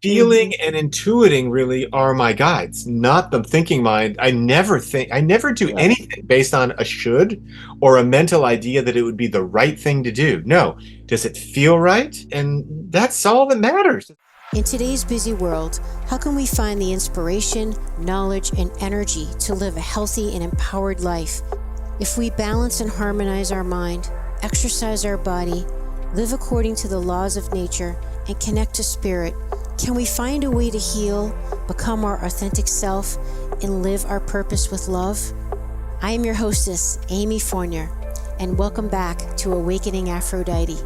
feeling and intuiting really are my guides, not the thinking mind. I never do Right. anything based on a should or a mental idea that it would be the right thing to do. No, does it feel right? And that's all that matters. In today's busy world, how can we find the inspiration, knowledge, and energy to live a healthy and empowered life? If we balance and harmonize our mind, exercise our body, live according to the laws of nature, and connect to spirit, can we find a way to heal, become our authentic self, and live our purpose with love? I am your hostess, Amy Fournier, and welcome back to Awakening Aphrodite.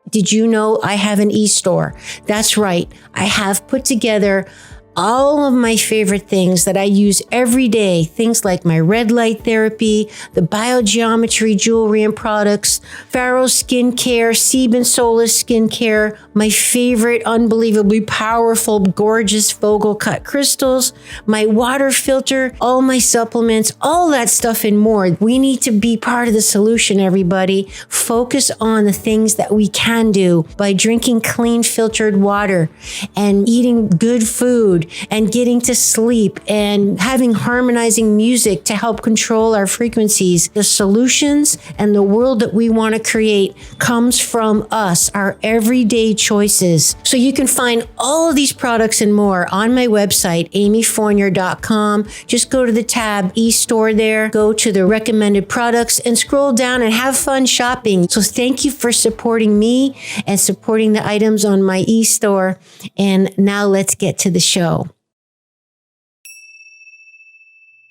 Did you know I have an e-store? That's right. I have put together all of my favorite things that I use every day. Things like my red light therapy, the biogeometry jewelry and products, Pharaoh skincare, Sebin Solis skincare, my favorite unbelievably powerful, gorgeous Vogel cut crystals, my water filter, all my supplements, all that stuff and more. We need to be part of the solution, everybody. Focus on the things that we can do by drinking clean filtered water and eating good food and getting to sleep and having harmonizing music to help control our frequencies. The solutions and the world that we want to create comes from us, our everyday choices. So you can find all of these products and more on my website, amyfournier.com. Just go to the tab e-store there, go to the recommended products and scroll down and have fun shopping. So thank you for supporting me and supporting the items on my e-store. And now let's get to the show.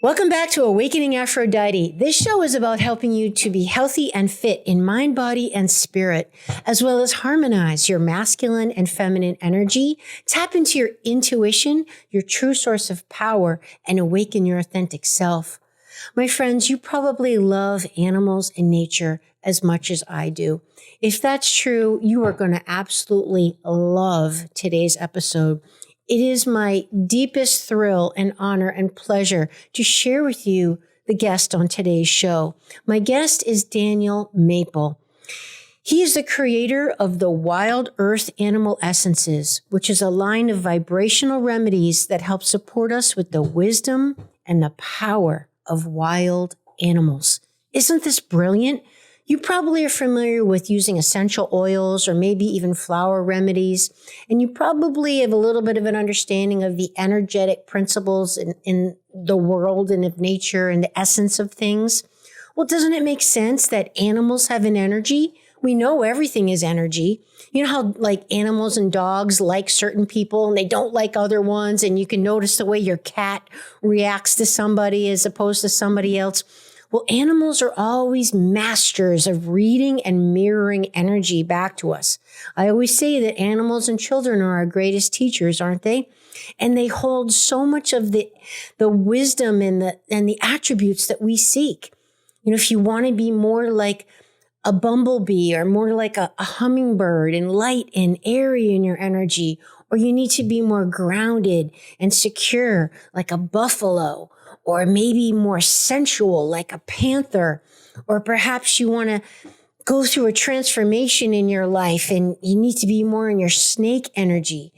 Welcome back to Awakening Aphrodite. This show is about helping you to be healthy and fit in mind, body, and spirit, as well as harmonize your masculine and feminine energy, tap into your intuition, your true source of power, and awaken your authentic self. My friends, you probably love animals and nature as much as I do. If that's true, you are going to absolutely love today's episode. It is my deepest thrill and honor and pleasure to share with you the guest on today's show. My guest is Daniel Mapel. He is the creator of the Wild Earth Animal Essences, which is a line of vibrational remedies that help support us with the wisdom and the power of wild animals. Isn't this brilliant? You probably are familiar with using essential oils or maybe even flower remedies, and you probably have a little bit of an understanding of the energetic principles in the world and of nature and the essence of things. Well, doesn't it make sense that animals have an energy? We know everything is energy. You know how like animals and dogs like certain people and they don't like other ones, and you can notice the way your cat reacts to somebody as opposed to somebody else. Well, animals are always masters of reading and mirroring energy back to us. I always say that animals and children are our greatest teachers, aren't they? And they hold so much of the wisdom and the attributes that we seek. You know, if you want to be more like a bumblebee or more like a hummingbird and light and airy in your energy, or you need to be more grounded and secure like a buffalo, or maybe more sensual like a panther, or perhaps you want to go through a transformation in your life and you need to be more in your snake energy.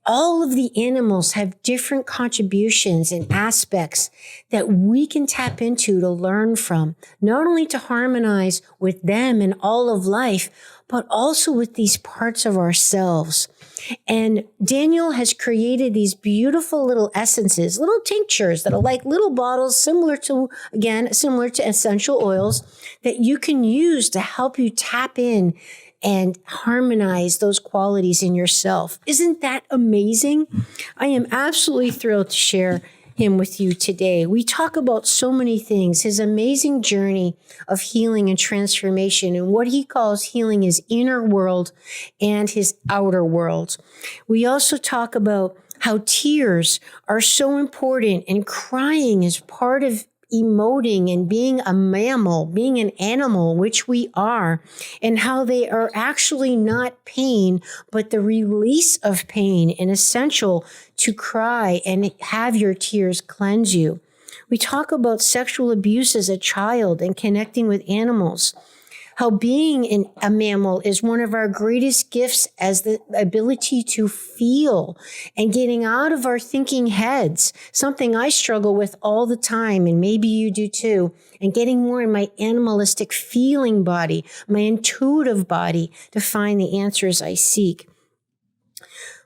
All of the animals have different contributions and aspects that we can tap into to learn from, not only to harmonize with them and all of life, but also with these parts of ourselves. And Daniel has created these beautiful little essences, little tinctures that are like little bottles similar to essential oils that you can use to help you tap in and harmonize those qualities in yourself. Isn't that amazing? I am absolutely thrilled to share him with you today. We talk about so many things, his amazing journey of healing and transformation and what he calls healing his inner world and his outer world. We also talk about how tears are so important and crying is part of emoting and being a mammal, being an animal, which we are, and how they are actually not pain, but the release of pain and essential to cry and have your tears cleanse you. We talk about sexual abuse as a child and connecting with animals, how being a mammal is one of our greatest gifts as the ability to feel and getting out of our thinking heads, something I struggle with all the time, and maybe you do too, and getting more in my animalistic feeling body, my intuitive body to find the answers I seek.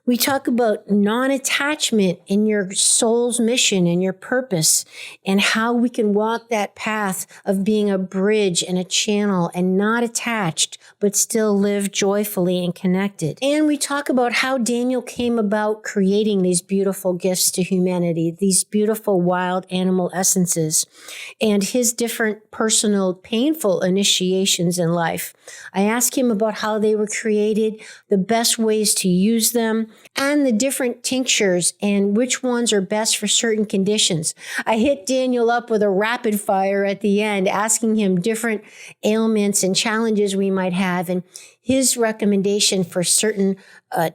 We talk about non-attachment in your soul's mission and your purpose, and how we can walk that path of being a bridge and a channel and not attached, but still live joyfully and connected. And we talk about how Daniel came about creating these beautiful gifts to humanity, these beautiful wild animal essences, and his different personal painful initiations in life. I asked him about how they were created, the best ways to use them, and the different tinctures and which ones are best for certain conditions. I hit Daniel up with a rapid fire at the end, asking him different ailments and challenges we might have, and his recommendation for certain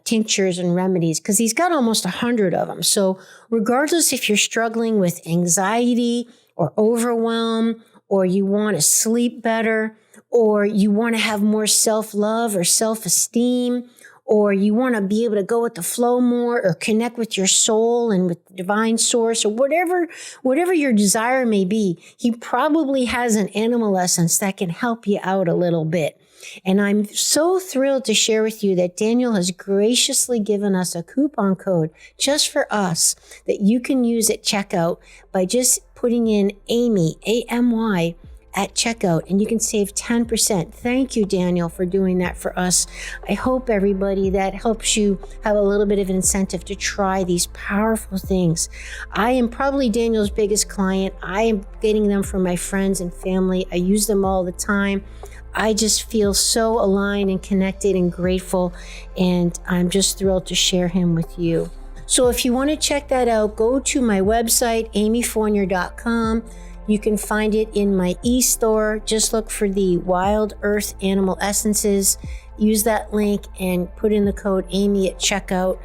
tinctures and remedies, because he's got almost 100 of them. So regardless if you're struggling with anxiety or overwhelm, or you want to sleep better, or you want to have more self-love or self-esteem, or you want to be able to go with the flow more or connect with your soul and with the divine source, or whatever your desire may be, he probably has an animal essence that can help you out a little bit. And I'm so thrilled to share with you that Daniel has graciously given us a coupon code just for us that you can use at checkout by just putting in Amy, A-M-Y, at checkout, and you can save 10%. Thank you, Daniel, for doing that for us. I hope everybody that helps you have a little bit of an incentive to try these powerful things. I am probably Daniel's biggest client. I am getting them from my friends and family. I use them all the time. I just feel so aligned and connected and grateful, and I'm just thrilled to share him with you. So if you want to check that out, go to my website, amyfournier.com. You can find it in my e-store. Just look for the Wild Earth Animal Essences. Use that link and put in the code Amy at checkout,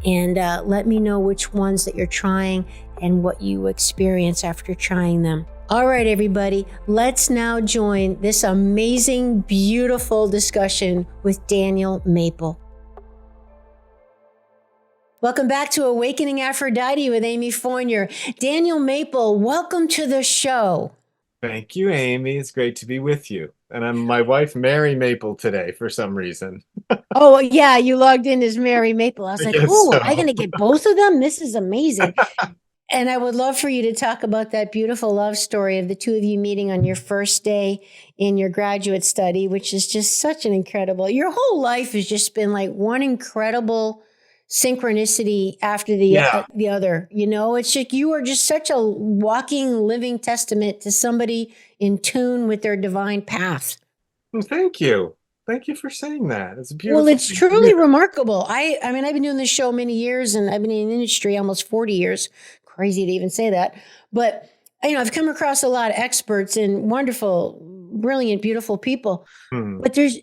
and let me know which ones that you're trying and what you experience after trying them. All right, everybody, let's now join this amazing, beautiful discussion with Daniel Mapel. Welcome back to Awakening Aphrodite with Amy Fournier. Daniel Mapel, welcome to the show. Thank you, Amy. It's great to be with you. And I'm my wife, Mary Mapel, today for some reason. Oh, yeah, you logged in as Mary Mapel. I was like, oh, So. am I going to get both of them? This is amazing. And I would love for you to talk about that beautiful love story of the two of you meeting on your first day in your graduate study, which is just such an incredible, your whole life has just been like one incredible synchronicity after the other. You know, it's just, you are just such a walking, living testament to somebody in tune with their divine path. Well, thank you. Thank you for saying that. It's beautiful. Well, it's truly remarkable. I mean, I've been doing this show many years, and I've been in the industry almost 40 years. Crazy to even say that. But, you know, I've come across a lot of experts and wonderful, brilliant, beautiful people. But there's,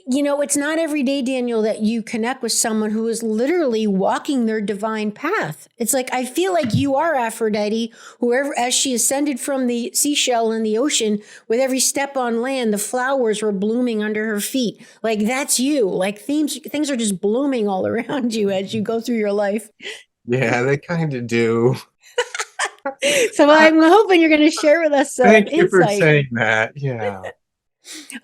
you know, it's not every day, Daniel, that you connect with someone who is literally walking their divine path. It's like, I feel like you are Aphrodite, whoever, as she ascended from the seashell in the ocean, with every step on land, the flowers were blooming under her feet. Like, that's you. Like, things are just blooming all around you as you go through your life. Yeah, they kind of do. So I'm hoping you're going to share with us some Thank you for insight. saying that. Yeah.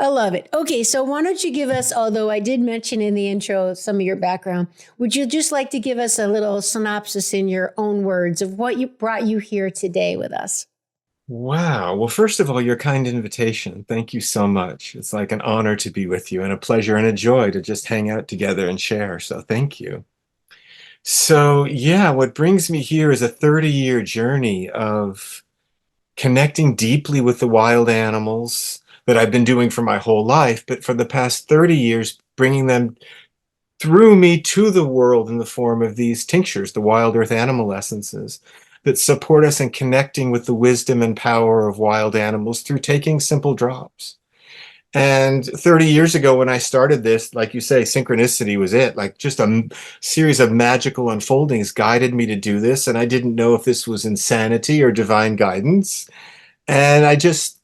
I love it. Okay, so why don't you give us, although I did mention in the intro some of your background, would you just like to give us a little synopsis in your own words of what brought you here today with us? Wow. Well, first of all, your kind invitation. Thank you so much. It's like an honor to be with you and a pleasure and a joy to just hang out together and share. So thank you. So yeah, what brings me here is a 30-year journey of connecting deeply with the wild animals that I've been doing for my whole life, but for the past 30 years, bringing them through me to the world in the form of these tinctures, the wild earth animal essences, that support us in connecting with the wisdom and power of wild animals through taking simple drops. And 30 years ago when I started this, like you say, synchronicity was it. Like just a series of magical unfoldings guided me to do this. And I didn't know if this was insanity or divine guidance. And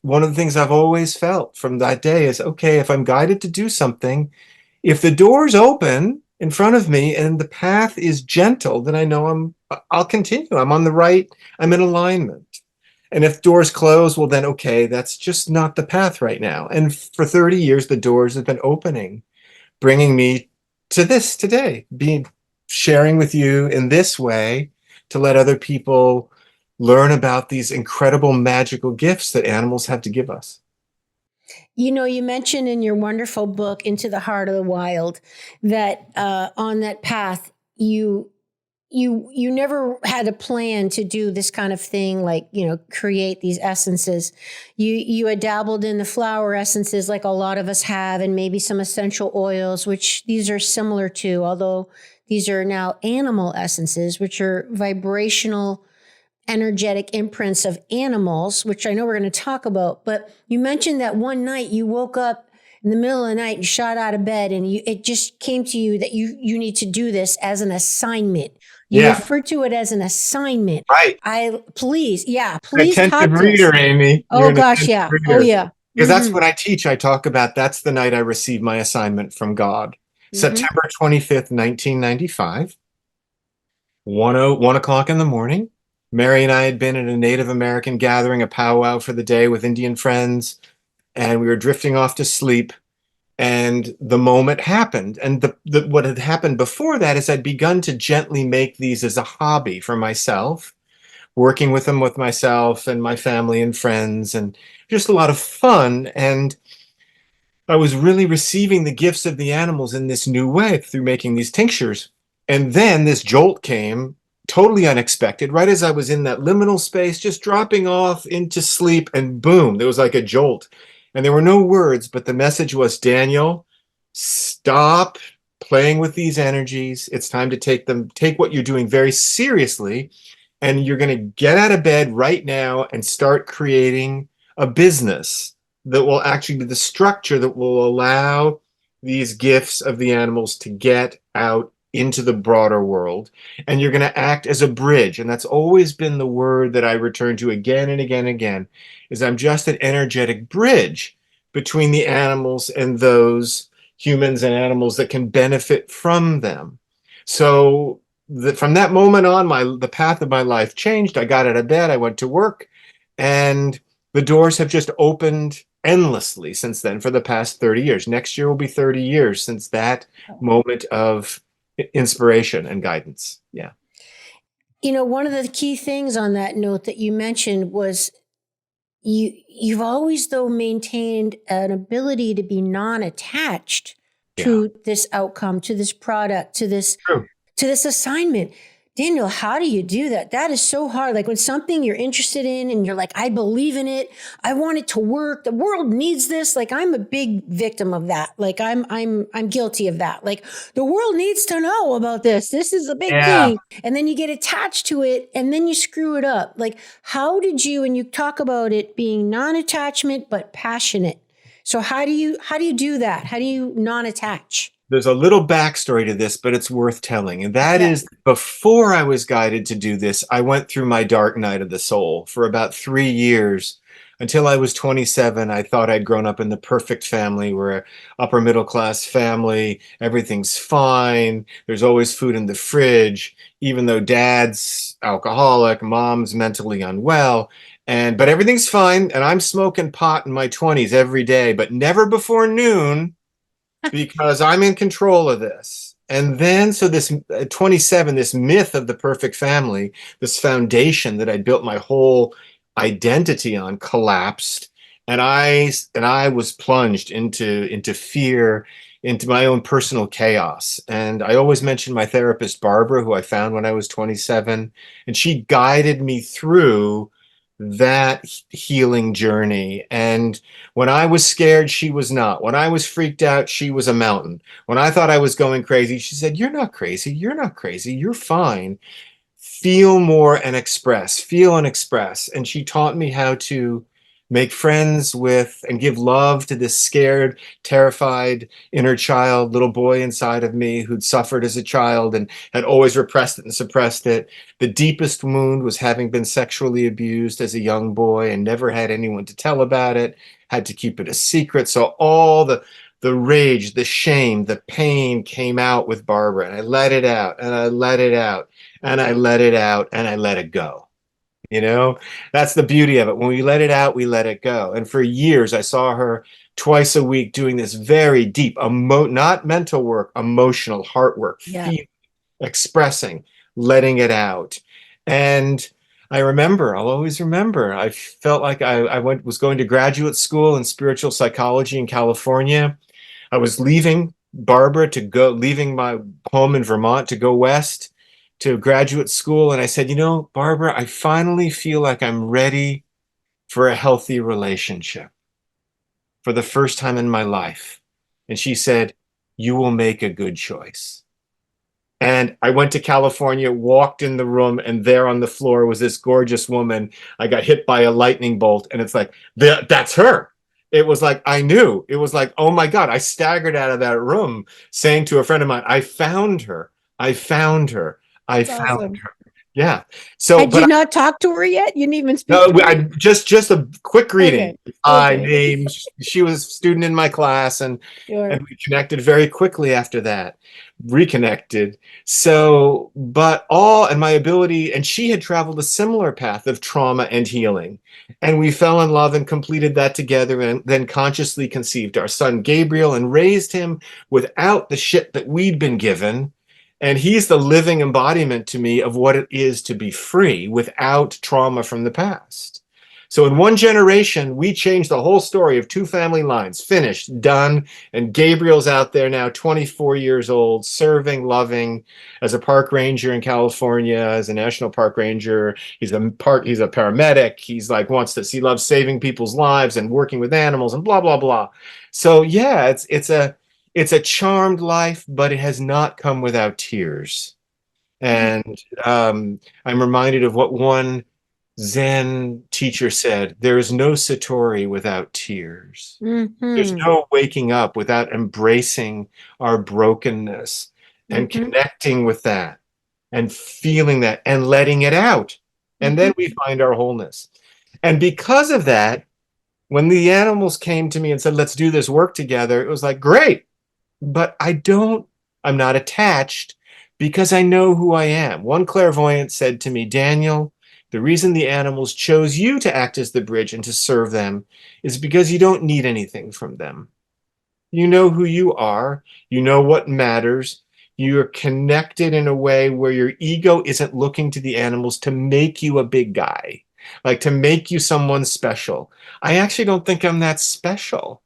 one of the things I've always felt from that day is, okay, if I'm guided to do something, if the door's open in front of me and the path is gentle, then I know I'll continue. I'm on the right, I'm in alignment. And if doors close, well, then okay, that's just not the path right now. And for 30 years, the doors have been opening, bringing me to this today, being sharing with you in this way to let other people learn about these incredible magical gifts that animals have to give us. You know, you mentioned in your wonderful book, Into the Heart of the Wild, that on that path, you never had a plan to do this kind of thing, like, you know, create these essences. You had dabbled in the flower essences like a lot of us have, and maybe some essential oils, which these are similar to, although these are now animal essences, which are vibrational energetic imprints of animals, which I know we're going to talk about. But you mentioned that one night you woke up in the middle of the night and shot out of bed, and it just came to you that you need to do this as an assignment. You Yeah, referred to it as an assignment. right. Please Attentive talk to us. reader, Amy. You're Oh an gosh, attentive yeah. Oh reader. yeah. Because that's Mm-hmm. what I teach. I talk about that's the night I received my assignment from God. Mm-hmm. September 25th, 1995, 1 o'clock in the morning. Mary and I had been at a Native American gathering, a powwow for the day with Indian friends, and we were drifting off to sleep. And the moment happened. And what had happened before that is I'd begun to gently make these as a hobby for myself, working with them with myself and my family and friends, and just a lot of fun. And I was really receiving the gifts of the animals in this new way through making these tinctures. And then this jolt came, totally unexpected, right as I was in that liminal space, just dropping off into sleep, and boom, there was like a jolt. And there were no words, but the message was, Daniel, stop playing with these energies. It's time to take what you're doing very seriously, and you're going to get out of bed right now and start creating a business that will actually be the structure that will allow these gifts of the animals to get out into the broader world. And you're going to act as a bridge. And that's always been the word that I return to again and again and again, is I'm just an energetic bridge between the animals and those humans and animals that can benefit from them. So from that moment on, the path of my life changed. I got out of bed, I went to work, and the doors have just opened endlessly since then for the past 30 years. Next year will be 30 years since that moment of inspiration and guidance. Yeah. You know, one of the key things on that note that you mentioned was you've always though maintained an ability to be non-attached Yeah. to this outcome, to this product, True. to this assignment. Daniel, how do you do that? That is so hard. Like when something you're interested in and you're like, I believe in it. I want it to work. The world needs this. Like I'm a big victim of that. Like I'm guilty of that. Like the world needs to know about this. This is a big Yeah. thing. And then you get attached to it and then you screw it up. Like how did you, and you talk about it being non-attachment, but passionate. So how do you do that? How do you non-attach? There's a little backstory to this, but it's worth telling. And that Yeah. is, before I was guided to do this, I went through my dark night of the soul for about 3 years. Until I was 27, I thought I'd grown up in the perfect family. We're an upper middle class family. Everything's fine. There's always food in the fridge, even though dad's alcoholic, mom's mentally unwell. But everything's fine. And I'm smoking pot in my 20s every day, but never before noon, because I'm in control of this. And then, so this 27, this myth of the perfect family, this foundation that I built my whole identity on, collapsed, and I was plunged into fear, into my own personal chaos. And I always mention my therapist Barbara, who I found when I was 27, and she guided me through that healing journey. And when I was scared, she was not. When I was freaked out, she was a mountain. When I thought I was going crazy, she said, "You're not crazy. You're not crazy. You're fine. Feel more and express. Feel and express." And she taught me how to make friends with, and give love to this scared, terrified inner child, little boy inside of me who'd suffered as a child and had always repressed it and suppressed it. The deepest wound was having been sexually abused as a young boy and never had anyone to tell about it, had to keep it a secret. So all the rage, the shame, the pain came out with Barbara, and I let it out, and I let it out, and I let it out, and I let it go. You know, that's the beauty of it. When we let it out, we let it go. And for years, I saw her twice a week doing this very deep, not mental work, emotional heart work, Yeah. expressing, letting it out. And I remember, I'll always remember, I felt like was going to graduate school in spiritual psychology in California. I was leaving Barbara to go, leaving my home in Vermont to go west to graduate school. And I said, you know, Barbara, I finally feel like I'm ready for a healthy relationship for the first time in my life. And she said, you will make a good choice. And I went to California, walked in the room, and there on the floor was this gorgeous woman. I got hit by a lightning bolt, and it's like, that's her. It was like, I knew. It was like, oh my God. I staggered out of that room saying to a friend of mine, I found her. I found her. I That's found awesome. her. Yeah. So, Had you not talked to her yet? You didn't even speak no, to her? I just a quick reading. Okay. I Okay. name. She was a student in my class, and Sure. we connected very quickly after that, reconnected. So, but all and my ability, and she had traveled a similar path of trauma and healing, and we fell in love and completed that together, and then consciously conceived our son Gabriel and raised him without the shit that we'd been given. And he's the living embodiment to me of what it is to be free without trauma from the past. So in one generation, we changed the whole story of two family lines, finished, done. And Gabriel's out there now, 24 years old, serving, loving as a park ranger in California, as a national park ranger. He's a paramedic. He's like he loves saving people's lives and working with animals and blah, blah, blah. So yeah, it's a charmed life, but it has not come without tears. And I'm reminded of what one Zen teacher said, there is no satori without tears. There's Mm-hmm. no waking up without embracing our brokenness and Mm-hmm. connecting with that and feeling that and letting it out. And Mm-hmm. then we find our wholeness. And because of that, when the animals came to me and said, let's do this work together, it was like, great. But I'm not attached because I know who I am. One clairvoyant said to me, Daniel, the reason the animals chose you to act as the bridge and to serve them is because you don't need anything from them. You know who you are. You know what matters. You're connected in a way where your ego isn't looking to the animals to make you a big guy, like to make you someone special. I actually don't think I'm that special.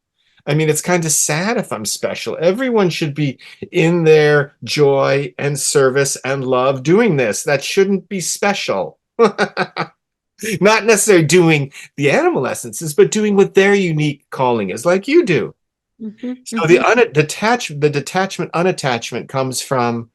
I mean, it's kind of sad if I'm special. Everyone should be in their joy and service and love doing this. That shouldn't be special. Not necessarily doing the animal essences, but doing what their unique calling is, like you do. Mm-hmm. So Mm-hmm. the detachment, unattachment comes from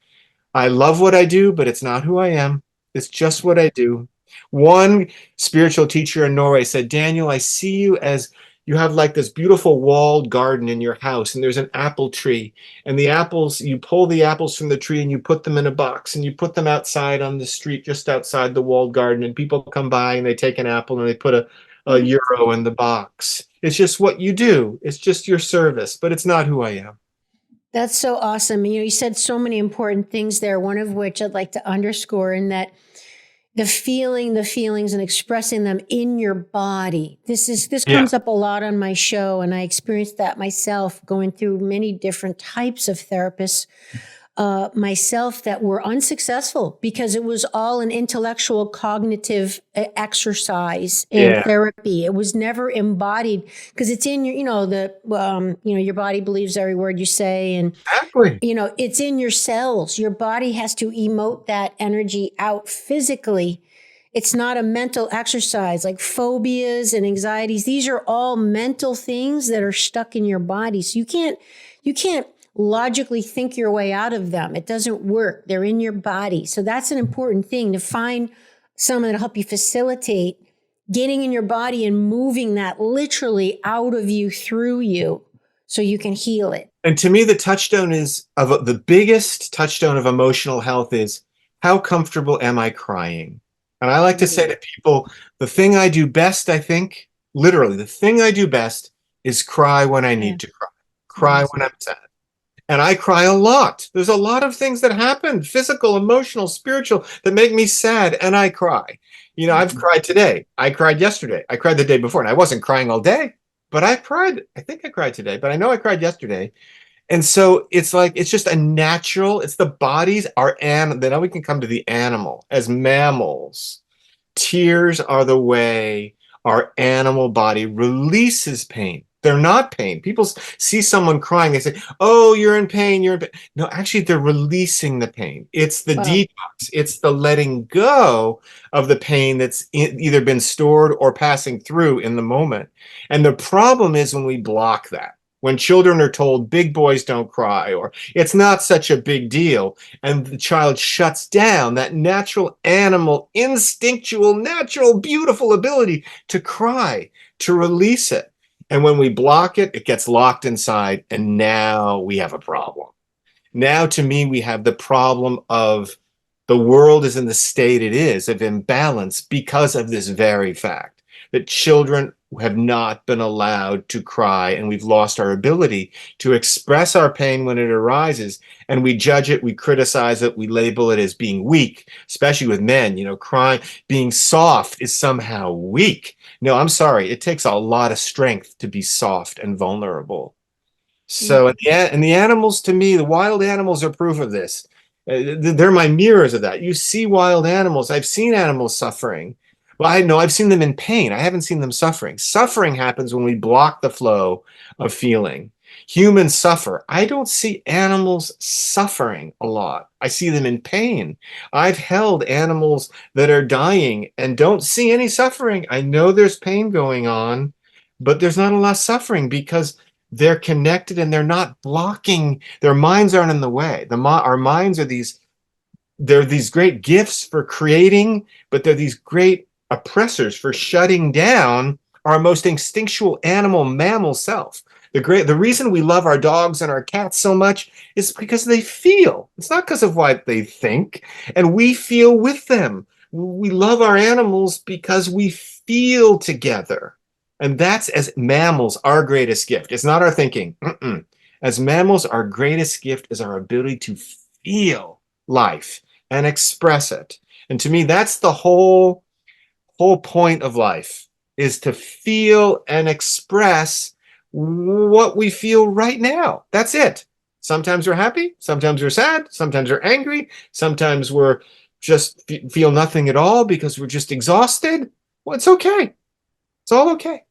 I love what I do, but it's not who I am. It's just what I do. One spiritual teacher in Norway said, Daniel, I see you as you have like this beautiful walled garden in your house, and there's an apple tree. And the apples, you pull the apples from the tree and you put them in a box and you put them outside on the street, just outside the walled garden. And people come by and they take an apple and they put a Mm-hmm. euro in the box. It's just what you do. It's just your service, but it's not who I am. That's so awesome. You said so many important things there, one of which I'd like to underscore in that the feelings and expressing them in your body. This Yeah. comes up a lot on my show, and I experienced that myself going through many different types of therapists myself that were unsuccessful because it was all an intellectual cognitive exercise and Yeah. therapy. It was never embodied because it's in your, your body believes every word you say, and Exactly. it's in your cells. Your body has to emote that energy out physically. It's not a mental exercise like phobias and anxieties. These are all mental things that are stuck in your body. So you can't logically think your way out of them. It doesn't work. They're in your body. So that's an important thing to find someone that'll help you facilitate getting in your body and moving that literally out of you, through you, so you can heal it. And to me, the biggest touchstone of emotional health is, how comfortable am I crying? And I like to say to people, the thing I do best, I think, literally, the thing I do best is cry when I Yeah. need to cry. Cry when I'm sad. And I cry a lot. There's a lot of things that happen, physical, emotional, spiritual, that make me sad, and I cry. I've cried today. I cried yesterday. I cried the day before, and I wasn't crying all day, but I cried. I think I cried today, but I know I cried yesterday. And so it's just a natural, it's the bodies, then we can come to the animal. As mammals, tears are the way our animal body releases pain. They're not pain. People see someone crying, they say, "Oh, you're in pain, you're in pain." No, actually, they're releasing the pain. It's the detox. It's the letting go of the pain that's either been stored or passing through in the moment. And the problem is when we block that. When children are told big boys don't cry, or it's not such a big deal, and the child shuts down that natural animal, instinctual, natural, beautiful ability to cry, to release it. And when we block it, it gets locked inside, and now we have a problem. Now, to me, we have the problem of the world is in the state it is, of imbalance, because of this very fact that children have not been allowed to cry, and we've lost our ability to express our pain when it arises, and we judge it, we criticize it, we label it as being weak, especially with men. Crying, being soft is somehow weak. No, I'm sorry, it takes a lot of strength to be soft and vulnerable. So, and the animals, to me, the wild animals are proof of this. They're my mirrors of that. You see wild animals. I've seen animals suffering. Well, I know I've seen them in pain. I haven't seen them suffering. Suffering happens when we block the flow of feeling. Humans suffer. I don't see animals suffering a lot. I see them in pain. I've held animals that are dying and don't see any suffering. I know there's pain going on, but there's not a lot of suffering because they're connected and they're not blocking. Their minds aren't in the way. Our minds are they're these great gifts for creating, but they're these great oppressors for shutting down our most instinctual animal, mammal self. The reason we love our dogs and our cats so much is because they feel. It's not because of what they think, and we feel with them. We love our animals because we feel together. And that's, as mammals, our greatest gift. It's not our thinking. As mammals, our greatest gift is our ability to feel life and express it. And to me, that's the whole point of life, is to feel and express what we feel right now. That's it. Sometimes we're happy, sometimes we're sad, sometimes we're angry, sometimes we're just feel nothing at all because we're just exhausted. Well, it's okay. It's all okay.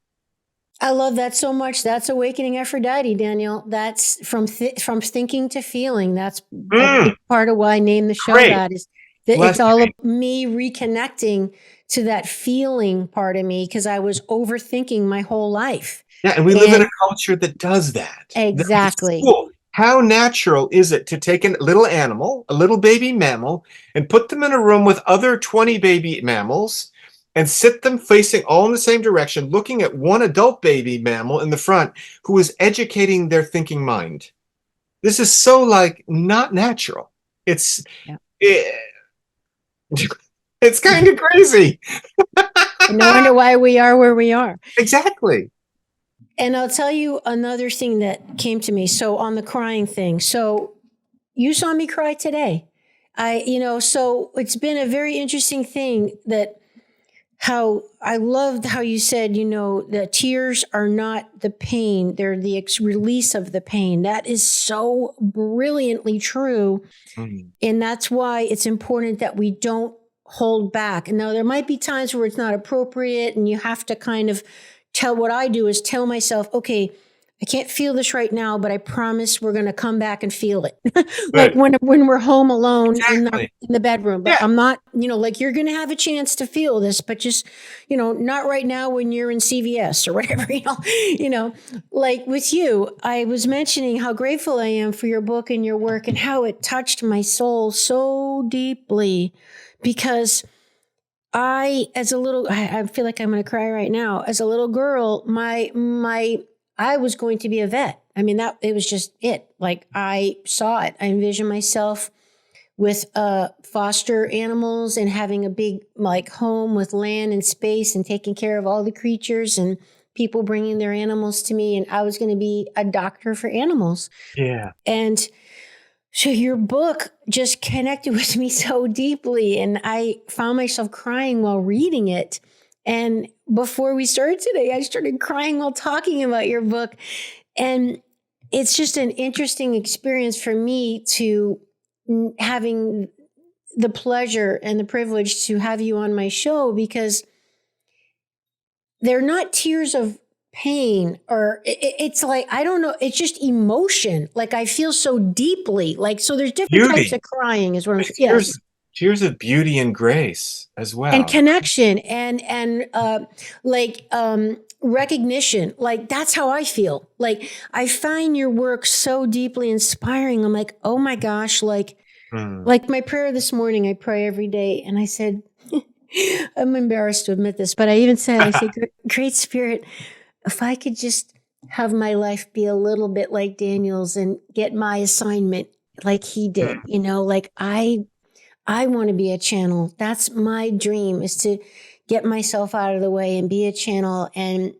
I love that so much. That's awakening Aphrodite, Daniel. That's from thinking to feeling. That's a big part of why I named the show. Great. That is that it's all of me reconnecting to that feeling part of me, because I was overthinking my whole life. Yeah, and we live in a culture that does that. Exactly. Cool. How natural is it to take a little animal, a little baby mammal, and put them in a room with other 20 baby mammals and sit them facing all in the same direction, looking at one adult baby mammal in the front who is educating their thinking mind? This is so not natural. It's it's kind of crazy. No wonder why we are where we are. Exactly. And I'll tell you another thing that came to me. So on the crying thing, so you saw me cry today. So it's been a very interesting thing that how I loved how you said, the tears are not the pain. They're the release of the pain. That is so brilliantly true. And that's why it's important that we don't hold back. Now, there might be times where it's not appropriate and you have to kind of what I do is tell myself, okay, I can't feel this right now, but I promise we're going to come back and feel it. Like when we're home alone in the bedroom, but I'm not, you're going to have a chance to feel this, but just, not right now when you're in CVS or whatever, like with you, I was mentioning how grateful I am for your book and your work and how it touched my soul so deeply, because I feel like I'm going to cry right now. As a little girl, I was going to be a vet. I mean, it was just it. Like I saw it. I envisioned myself with foster animals and having a big like home with land and space and taking care of all the creatures and people bringing their animals to me. And I was going to be a doctor for animals. Yeah. And so your book just connected with me so deeply, and I found myself crying while reading it. And before we started today, I started crying while talking about your book. And it's just an interesting experience for me to having the pleasure and the privilege to have you on my show, because they're not tears of pain or it's like, I don't know, it's just emotion. Like I feel so deeply, like, so there's different types Beauty. of crying is what I'm saying. Tears, Yes. tears of beauty and grace as And well. connection and recognition. Like that's how I feel. Like I find your work so deeply inspiring. I'm like, oh my gosh, Hmm. like my prayer this morning, I pray every day. And I said, I'm embarrassed to admit this, but I said, Great Spirit, if I could just have my life be a little bit like Daniel's and get my assignment like he did, like I want to be a channel. That's my dream, is to get myself out of the way and be a channel. And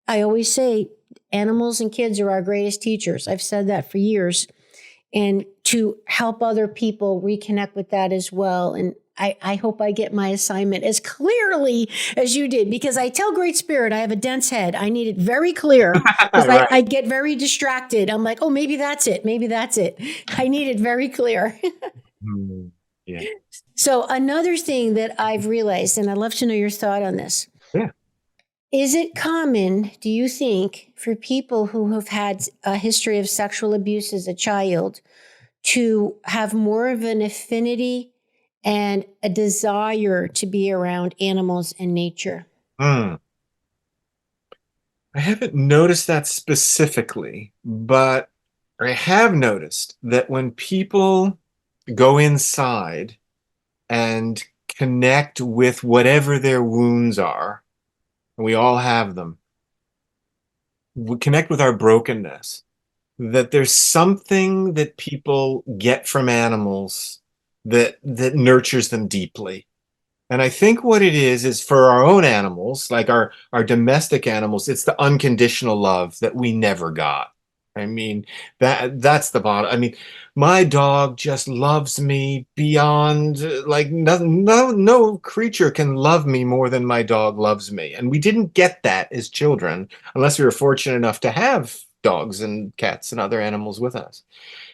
I always say, animals and kids are our greatest teachers. I've said that for years. And to help other people reconnect with that as well. And I hope I get my assignment as clearly as you did, because I tell Great Spirit I have a dense head. I need it very clear because Right. I get very distracted. I'm like, oh, maybe that's it. Maybe that's it. I need it very clear. Hmm. Yeah. So another thing that I've realized, and I'd love to know your thought on this. Yeah. Is it common, do you think, for people who have had a history of sexual abuse as a child to have more of an affinity and a desire to be around animals and nature? Hmm. I haven't noticed that specifically, but I have noticed that when people go inside and connect with whatever their wounds are, and we all have them, we connect with our brokenness, that there's something that people get from animals that nurtures them deeply. And I think what it is for our own animals, like our domestic animals, it's the unconditional love that we never got. I mean, that's the bottom. I mean, my dog just loves me beyond like no creature can love me more than my dog loves me. And we didn't get that as children unless we were fortunate enough to have dogs and cats and other animals with us.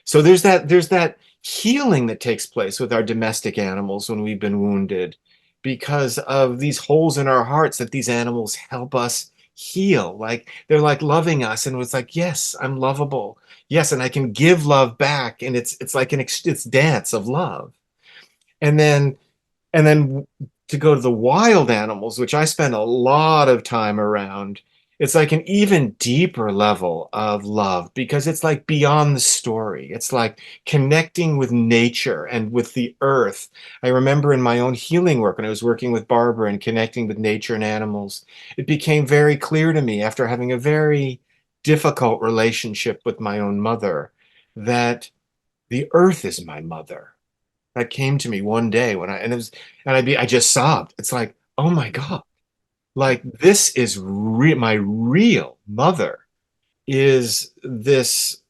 So there's that healing that takes place with our domestic animals when we've been wounded because of these holes in our hearts that these animals help us heal. Like they're like loving us, and it's like, yes, I'm lovable. Yes, and I can give love back, and it's like it's dance of love. And then to go to the wild animals, which I spend a lot of time around, it's like an even deeper level of love because it's like beyond the story. It's like connecting with nature and with the earth. I remember in my own healing work when I was working with Barbara and connecting with nature and animals, it became very clear to me after having a very difficult relationship with my own mother that the earth is my mother. That came to me one day when I just sobbed. It's like, oh my God, like this is my real mother is this.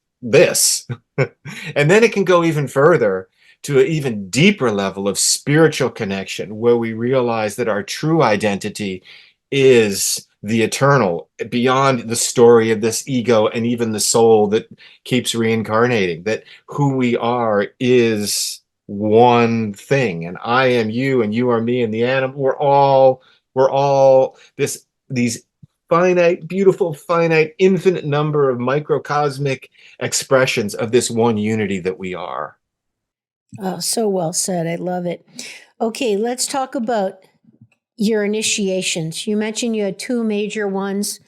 And then it can go even further to an even deeper level of spiritual connection where we realize that our true identity is the eternal beyond the story of this ego and even the soul that keeps reincarnating, that who we are is one thing, and I am you and you are me and the animal. We're all these finite, beautiful, finite, infinite number of microcosmic expressions of this one unity that we are. Oh, so well said. I love it. Okay, let's talk about your initiations. You mentioned you had two major ones.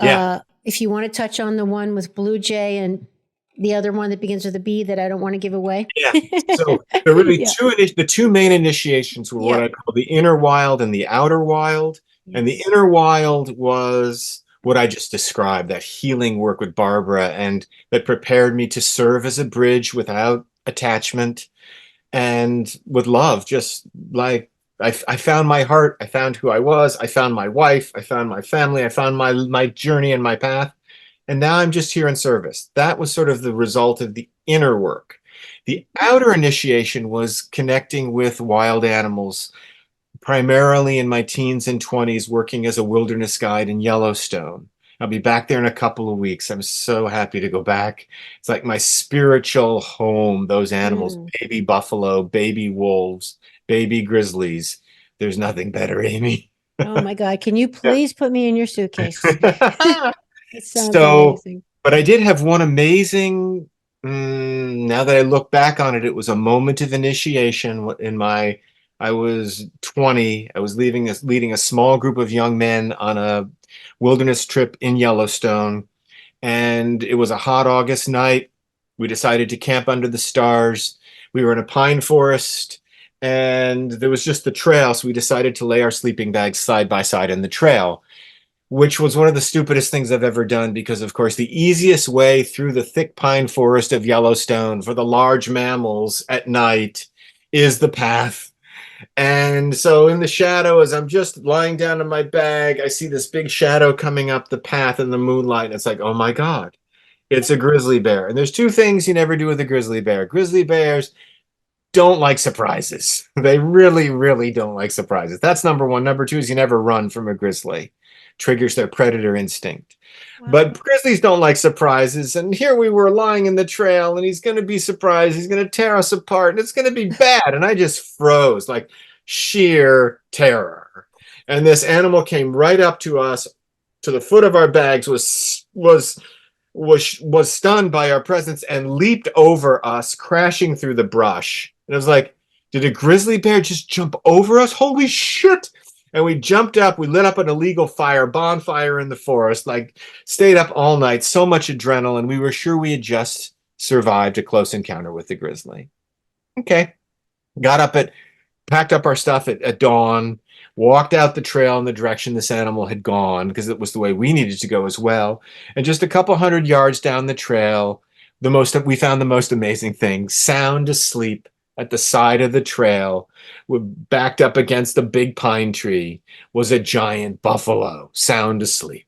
Yeah. If you want to touch on the one with Blue Jay and the other one that begins with a B that I don't want to give away. Yeah. So the really Yeah. the two main initiations were what Yeah. I call the inner wild and the outer wild. And the Yes. inner wild was what I just described, that healing work with Barbara, and that prepared me to serve as a bridge without attachment and with love. Just like I found my heart, I found who I was, I found my wife, I found my family, I found my journey and my path. And now I'm just here in service. That was sort of the result of the inner work. The outer initiation was connecting with wild animals, primarily in my teens and 20s, working as a wilderness guide in Yellowstone. I'll be back there in a couple of weeks. I'm so happy to go back. It's like my spiritual home, those animals, Mm. baby buffalo, baby wolves, baby grizzlies. There's nothing better, Amy. Oh my God. Can you Yeah. please put me in your suitcase? It sounds So, amazing. but I did have one amazing, now that I look back on it, it was a moment of initiation I was 20. I was leading a small group of young men on a wilderness trip in Yellowstone. And it was a hot August night. We decided to camp under the stars. We were in a pine forest and there was just the trail. So we decided to lay our sleeping bags side by side in the trail, which was one of the stupidest things I've ever done because, of course, the easiest way through the thick pine forest of Yellowstone for the large mammals at night is the path. And so in the shadow, as I'm just lying down in my bag, I see this big shadow coming up the path in the moonlight. And it's like, oh my God, it's a grizzly bear. And there's two things you never do with a grizzly bear. Grizzly bears don't like surprises. They really, really don't like surprises. That's number one. Number two is you never run from a grizzly. Triggers their predator instinct. Wow. But grizzlies don't like surprises. And here we were lying in the trail, and he's going to be surprised. He's going to tear us apart, and it's going to be bad. And I just froze, like sheer terror. And this animal came right up to us, to the foot of our bags, was stunned by our presence and leaped over us, crashing through the brush. And it was like, did a grizzly bear just jump over us? Holy shit! And we jumped up, we lit up an illegal bonfire in the forest, like stayed up all night, so much adrenaline. We were sure we had just survived a close encounter with the grizzly. Okay. Got up at Packed up our stuff at dawn, walked out the trail in the direction this animal had gone because it was the way we needed to go as well. And just a couple hundred yards down the trail, we found the most amazing thing: sound asleep at the side of the trail, backed up against a big pine tree, was a giant buffalo, sound asleep.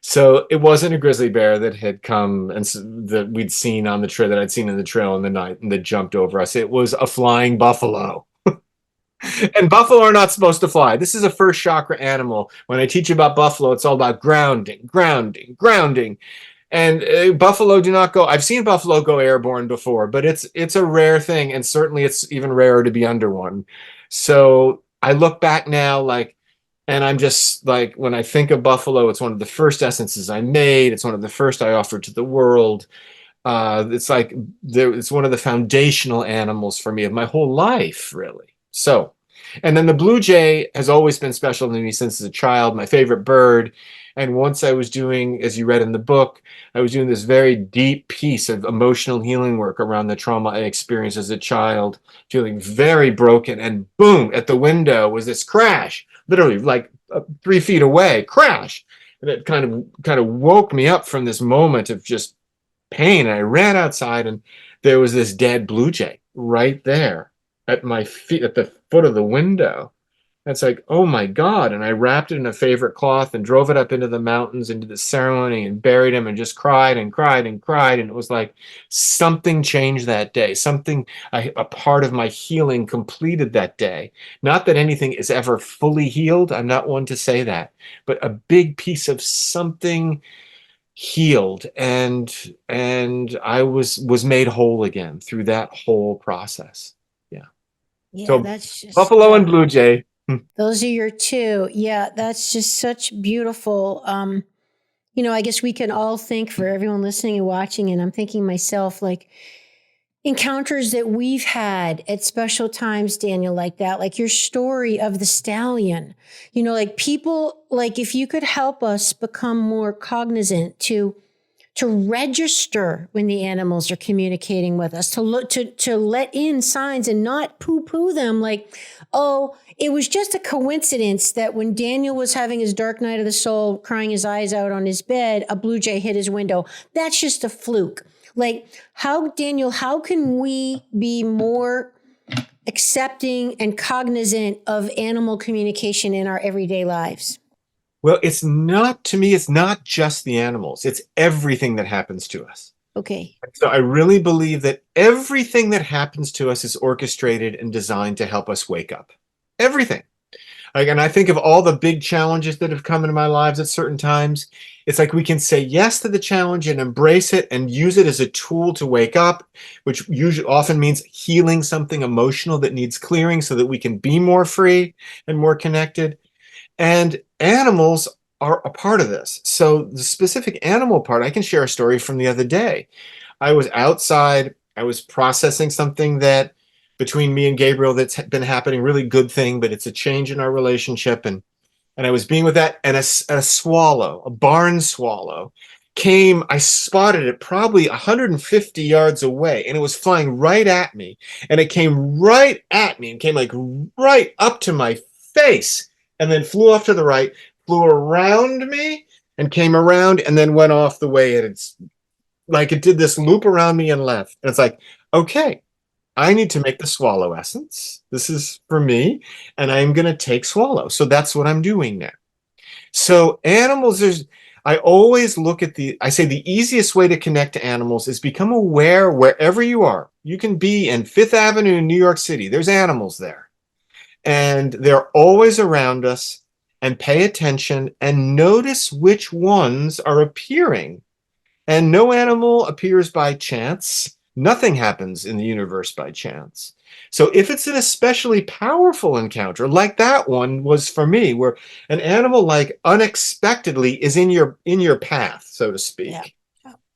So it wasn't a grizzly bear that had come and that we'd seen on the trail, that I'd seen in the trail in the night and that jumped over us. It was a flying buffalo. And buffalo are not supposed to fly. This is a first chakra animal. When I teach about buffalo, it's all about grounding, grounding, grounding. And buffalo do not go. I've seen buffalo go airborne before, but it's a rare thing, and certainly it's even rarer to be under one. So I look back now, and I'm just like, when I think of buffalo, it's one of the first essences I made. It's one of the first I offered to the world. It's one of the foundational animals for me of my whole life, really. So, and then the blue jay has always been special to me since as a child, my favorite bird. And once I was doing, as you read in the book, I was doing this very deep piece of emotional healing work around the trauma I experienced as a child, feeling very broken. And boom, at the window was this crash, literally like 3 feet away, crash. And it kind of woke me up from this moment of just pain. And I ran outside, and there was this dead blue jay right there at my feet, at the foot of the window. It's like, oh my God. And I wrapped it in a favorite cloth and drove it up into the mountains, into the ceremony, and buried him and just cried and cried and cried. And it was like something changed that day. A part of my healing completed that day. Not that anything is ever fully healed. I'm not one to say that, but a big piece of something healed, and I was made whole again through that whole process. Yeah. Yeah, So that's just, buffalo and blue jay. those are your two. Yeah, that's just such beautiful. I guess we can all think, for everyone listening and watching, and I'm thinking myself, like, encounters that we've had at special times, Daniel, like that, like your story of the stallion, like people, like if you could help us become more cognizant to to register when the animals are communicating with us, to look, to let in signs and not poo-poo them like, oh, it was just a coincidence that when Daniel was having his dark night of the soul, crying his eyes out on his bed, a blue jay hit his window. That's just a fluke. Like, Daniel, how can we be more accepting and cognizant of animal communication in our everyday lives? Well, to me, it's not just the animals, it's everything that happens to us. Okay. So I really believe that everything that happens to us is orchestrated and designed to help us wake up. Everything. Like, and I think of all the big challenges that have come into my lives at certain times. It's like we can say yes to the challenge and embrace it and use it as a tool to wake up, which usually often means healing something emotional that needs clearing so that we can be more free and more connected. And animals are a part of this. So the specific animal part, I can share a story from the other day. I was outside, I was processing something that between me and Gabriel that's been happening, really good thing, but it's a change in our relationship. And I was being with that, and a swallow, a barn swallow, came. I spotted it probably 150 yards away, and it was flying right at me. And it came right at me and came like right up to my face, and then flew off to the right, flew around me, and came around, and then went off the way it's like it did this loop around me and left. And it's like, okay, I need to make the swallow essence. This is for me, and I'm going to take swallow. So that's what I'm doing now. So animals, I always look at I say the easiest way to connect to animals is become aware wherever you are. You can be in Fifth Avenue in New York City. There's animals there. And they're always around us, and pay attention and notice which ones are appearing. And no animal appears by chance. Nothing happens in the universe by chance. So if it's an especially powerful encounter, like that one was for me, where an animal like unexpectedly is in your path, so to speak, Yeah.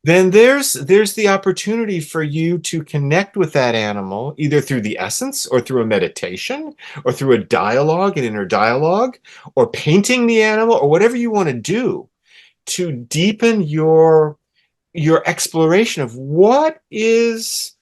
then there's the opportunity for you to connect with that animal, either through the essence or through a meditation or through a dialogue, an inner dialogue, or painting the animal, or whatever you want to do to deepen your exploration of what is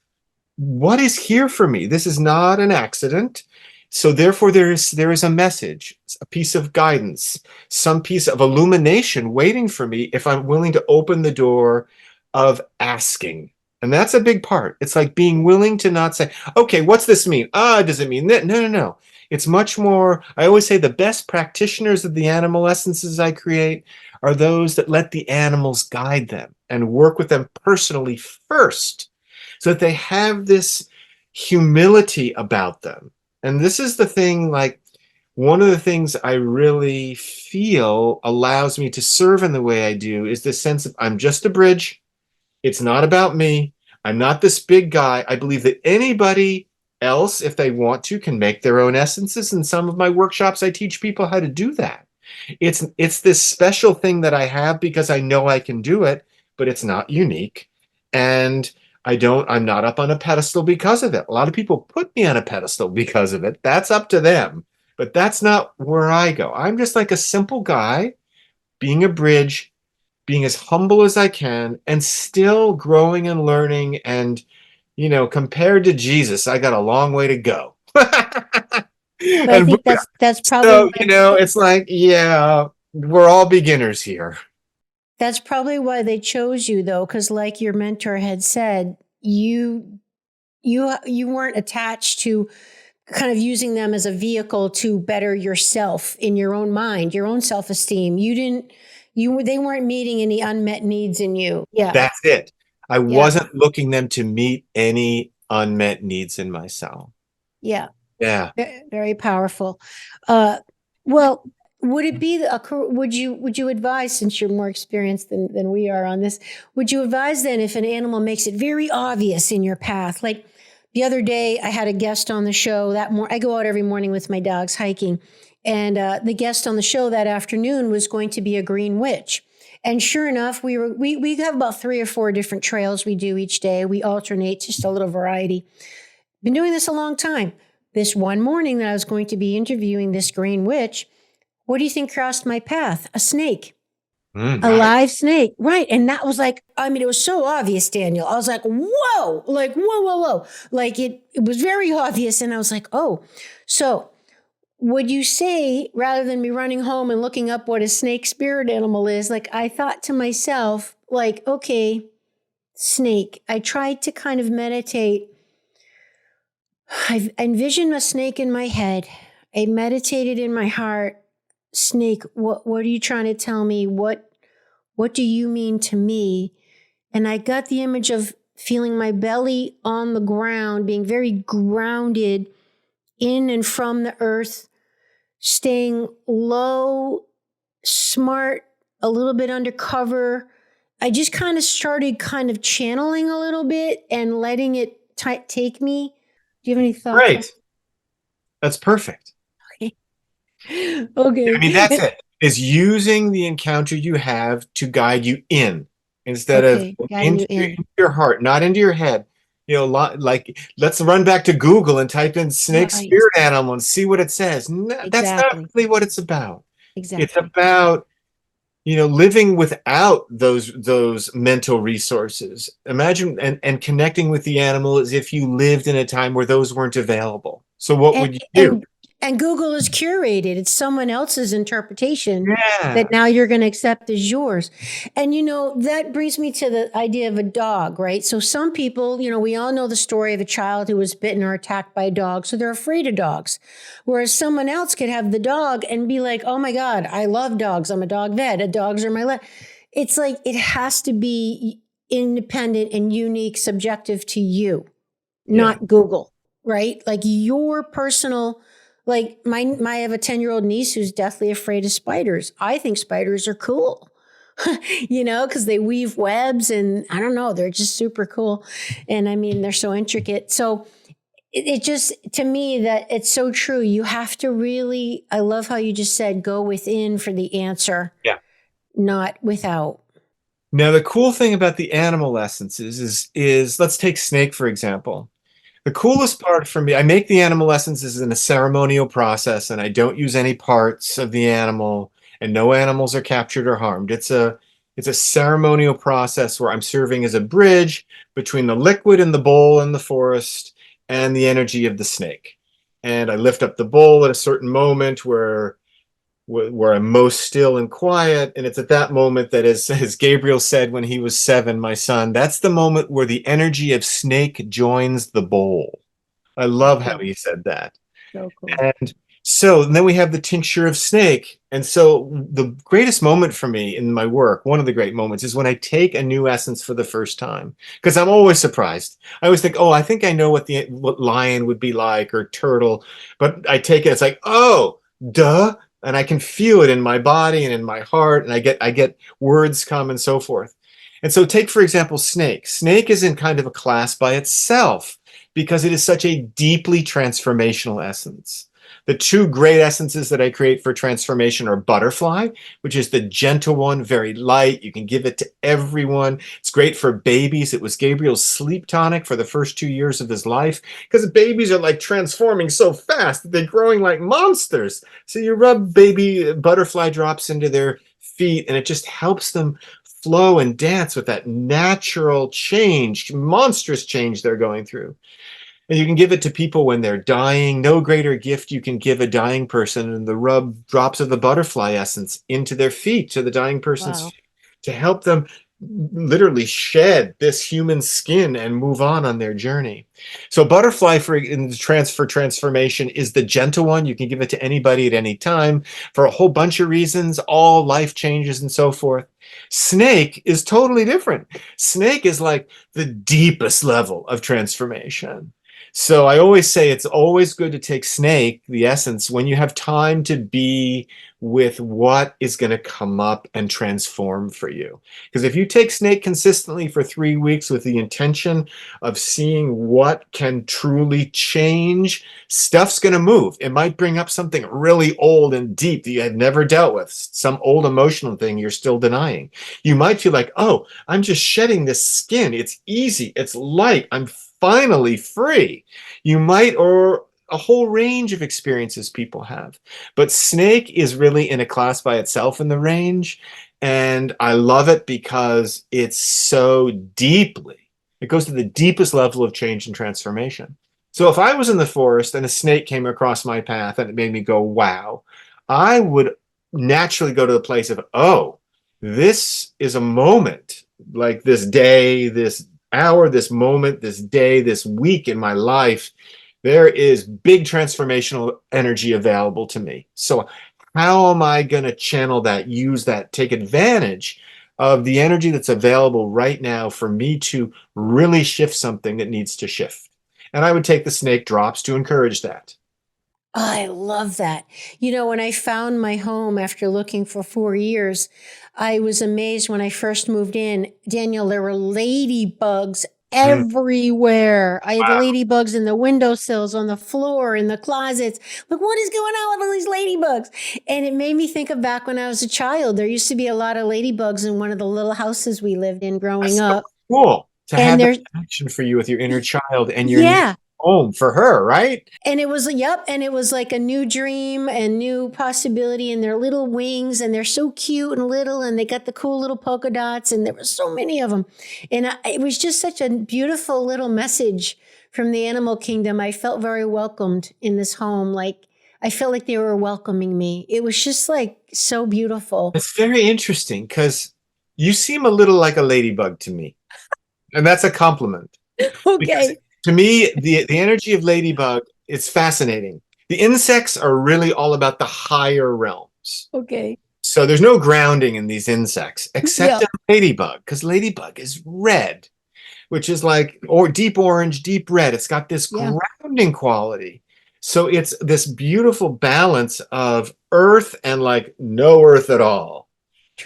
here for me. This is not an accident. So therefore there is a message, a piece of guidance, some piece of illumination waiting for me if I'm willing to open the door of asking. And that's a big part. It's like being willing to not say, okay, what's this mean? Does it mean that? No. It's much more, I always say the best practitioners of the animal essences I create are those that let the animals guide them and work with them personally first, so that they have this humility about them. And this is the thing, like, one of the things I really feel allows me to serve in the way I do is this sense of I'm just a bridge. It's not about me. I'm not this big guy. I believe that anybody else, if they want to, can make their own essences. In some of my workshops, I teach people how to do that. It's this special thing that I have because I know I can do it, but it's not unique. And I'm not up on a pedestal because of it. A lot of people put me on a pedestal because of it. That's up to them. But that's not where I go. I'm just like a simple guy being a bridge, being as humble as I can, and still growing and learning. And, compared to Jesus, I got a long way to go. But I think that's probably So, it's like, yeah, we're all beginners here. That's probably why they chose you, though, because like your mentor had said, you weren't attached to kind of using them as a vehicle to better yourself in your own mind, your own self-esteem. They weren't meeting any unmet needs in you. Yeah. That's it. I Yeah. wasn't looking them to meet any unmet needs in myself. Yeah. Yeah. Very powerful. Well, would it be would you advise, since you're more experienced than we are on this, would you advise then if an animal makes it very obvious in your path? Like the other day, I had a guest on the show I go out every morning with my dogs hiking, and the guest on the show that afternoon was going to be a green witch. And sure enough, we have about 3 or 4 different trails we do each day. We alternate, just a little variety. Been doing this a long time. This one morning that I was going to be interviewing this green witch, what do you think crossed my path? A snake. A Right. live snake. Right. And that was like, I mean, it was so obvious, Daniel. I was like, whoa, like, whoa, whoa, whoa. Like it was very obvious. And I was like, oh, so would you say rather than me running home and looking up what a snake spirit animal is, like I thought to myself, like, okay, snake. I tried to kind of meditate. I envisioned a snake in my head. I meditated in my heart. Snake, what are you trying to tell me? What do you mean to me? And I got the image of feeling my belly on the ground, being very grounded in and from the earth, staying low, smart, a little bit undercover. I just kind of started kind of channeling a little bit and letting it take me. Do you have any thoughts on Great. That's perfect. that? I mean, Okay. that's it, is using the encounter you have to guide you in instead of Okay. Guiding you in. into your heart, not into your head. Like, let's run back to Google and type in snake Right. spirit animal and see what it says. No, that's not Exactly. really what it's about. It's Exactly. about, living without those mental resources. Imagine and connecting with the animal as if you lived in a time where those weren't available. So what and would you do? and and Google is curated. It's someone else's interpretation that Yeah. now you're going to accept as yours. And that brings me to the idea of a dog, right? So some people, we all know the story of a child who was bitten or attacked by a dog, so they're afraid of dogs. Whereas someone else could have the dog and be like, "Oh my god, I love dogs. I'm a dog vet. Dogs are my life." It's like it has to be independent and unique, subjective to you, Yeah. not Google, right? Like your personal, like I have a 10-year-old niece who's deathly afraid of spiders. I think spiders are cool, because they weave webs and I don't know, they're just super cool. And I mean, they're so intricate. So it just, to me, that it's so true. You have to really, I love how you just said, go within for the answer, Yeah. not without. Now, the cool thing about the animal essences is let's take snake, for example. The coolest part for me, I make the animal essences in a ceremonial process, and I don't use any parts of the animal, and no animals are captured or harmed. It's a ceremonial process where I'm serving as a bridge between the liquid in the bowl in the forest and the energy of the snake. And I lift up the bowl at a certain moment where I'm most still and quiet. And it's at that moment that, as Gabriel said when he was 7, my son, that's the moment where the energy of snake joins the bowl. I So love how cool. he said that. So cool. And then we have the tincture of snake. And so the greatest moment for me in my work, one of the great moments, is when I take a new essence for the first time. Because I'm always surprised. I always think, oh, I think I know what lion would be like or turtle. But I take it, it's like, oh, duh. And I can feel it in my body and in my heart, and I get words come and so forth. And so take, for example, snake. Snake is in kind of a class by itself because it is such a deeply transformational essence. The two great essences that I create for transformation are butterfly, which is the gentle one, very light. You can give it to everyone. It's great for babies. It was Gabriel's sleep tonic for the first 2 years of his life because babies are like transforming so fast that they're growing like monsters. So you rub baby butterfly drops into their feet and it just helps them flow and dance with that natural change, monstrous change they're going through. And you can give it to people when they're dying. No greater gift you can give a dying person than the rub drops of the butterfly essence into their feet, to the dying person's Wow. feet, to help them literally shed this human skin and move on their journey. So butterfly in the transformation is the gentle one. You can give it to anybody at any time for a whole bunch of reasons, all life changes and so forth. Snake is totally different. Snake is like the deepest level of transformation. So I always say it's always good to take snake, the essence, when you have time to be with what is going to come up and transform for you. Because if you take snake consistently for 3 weeks with the intention of seeing what can truly change, stuff's going to move. It might bring up something really old and deep that you had never dealt with, some old emotional thing you're still denying. You might feel like, oh, I'm just shedding this skin. It's easy. It's light. I'm finally free. You might, or a whole range of experiences people have. But snake is really in a class by itself in the range. And I love it because it's so deeply, it goes to the deepest level of change and transformation. So if I was in the forest and a snake came across my path and it made me go, wow, I would naturally go to the place of, oh, this is a moment, like this day, this hour, this moment, this day, this week in my life. There is big transformational energy available to me. So how am I going to channel that, use that, take advantage of the energy that's available right now for me to really shift something that needs to shift? And I would take the snake drops to encourage that. I love that. You know, when I found my home after looking for 4 years, I was amazed when I first moved in. Daniel, there were ladybugs Mm, everywhere. I had wow. ladybugs in the windowsills, on the floor, in the closets. Like, what is going on with all these ladybugs? And it made me think of back when I was a child. There used to be a lot of ladybugs in one of the little houses we lived in growing That's so up. cool to And have that there's, connection for you with your inner child and your new yeah. home for her, right? And it was, yep. And it was like a new dream and new possibility. And their little wings, and they're so cute and little, and they got the cool little polka dots. And there were so many of them. And it was just such a beautiful little message from the animal kingdom. I felt very welcomed in this home. Like, I felt like they were welcoming me. It was just like so beautiful. It's very interesting because you seem a little like a ladybug to me. And that's a compliment. Because Okay. to me, the energy of ladybug is fascinating. The insects are really all about the higher realms. Okay. So there's no grounding in these insects except Yeah. in ladybug, because ladybug is red, which is like or deep orange, deep red. It's got this Yeah. grounding quality. So it's this beautiful balance of earth and like no earth at all.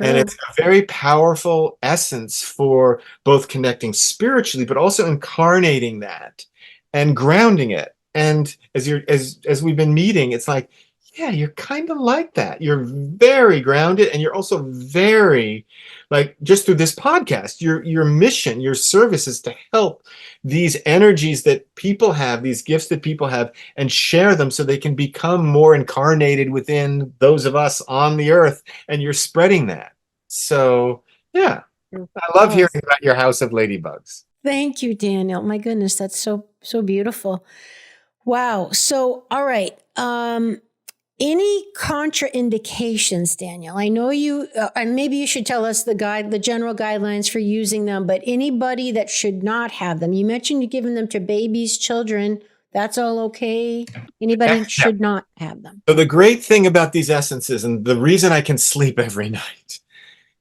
And True. it's a very powerful essence for both connecting spiritually, but also incarnating that and grounding it. And as we've been meeting, it's like, yeah, you're kind of like that. You're very grounded, and you're also very like just through this podcast, your mission, your service is to help these energies that people have, these gifts that people have, and share them so they can become more incarnated within those of us on the earth, and you're spreading that. So, yeah, I love Oh, hearing about your House of Ladybugs. thank you, Daniel. My goodness, that's so beautiful. Wow. So, all right. Any contraindications, Daniel? I know you, and maybe you should tell us the general guidelines for using them. But anybody that should not have them, you mentioned you're giving them to babies, children. That's all okay. Anybody Yeah. should not have them. So the great thing about these essences, and the reason I can sleep every night,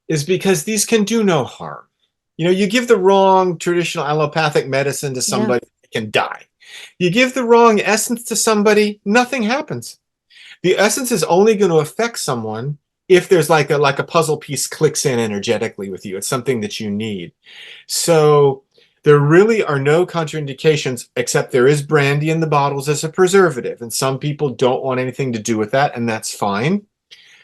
is because these can do no harm. You know, you give the wrong traditional allopathic medicine to Yeah. somebody, they can die. You give the wrong essence to somebody, nothing happens. The essence is only going to affect someone if there's like a puzzle piece clicks in energetically with you. It's something that you need. So there really are no contraindications, except there is brandy in the bottles as a preservative, and some people don't want anything to do with that, and that's fine.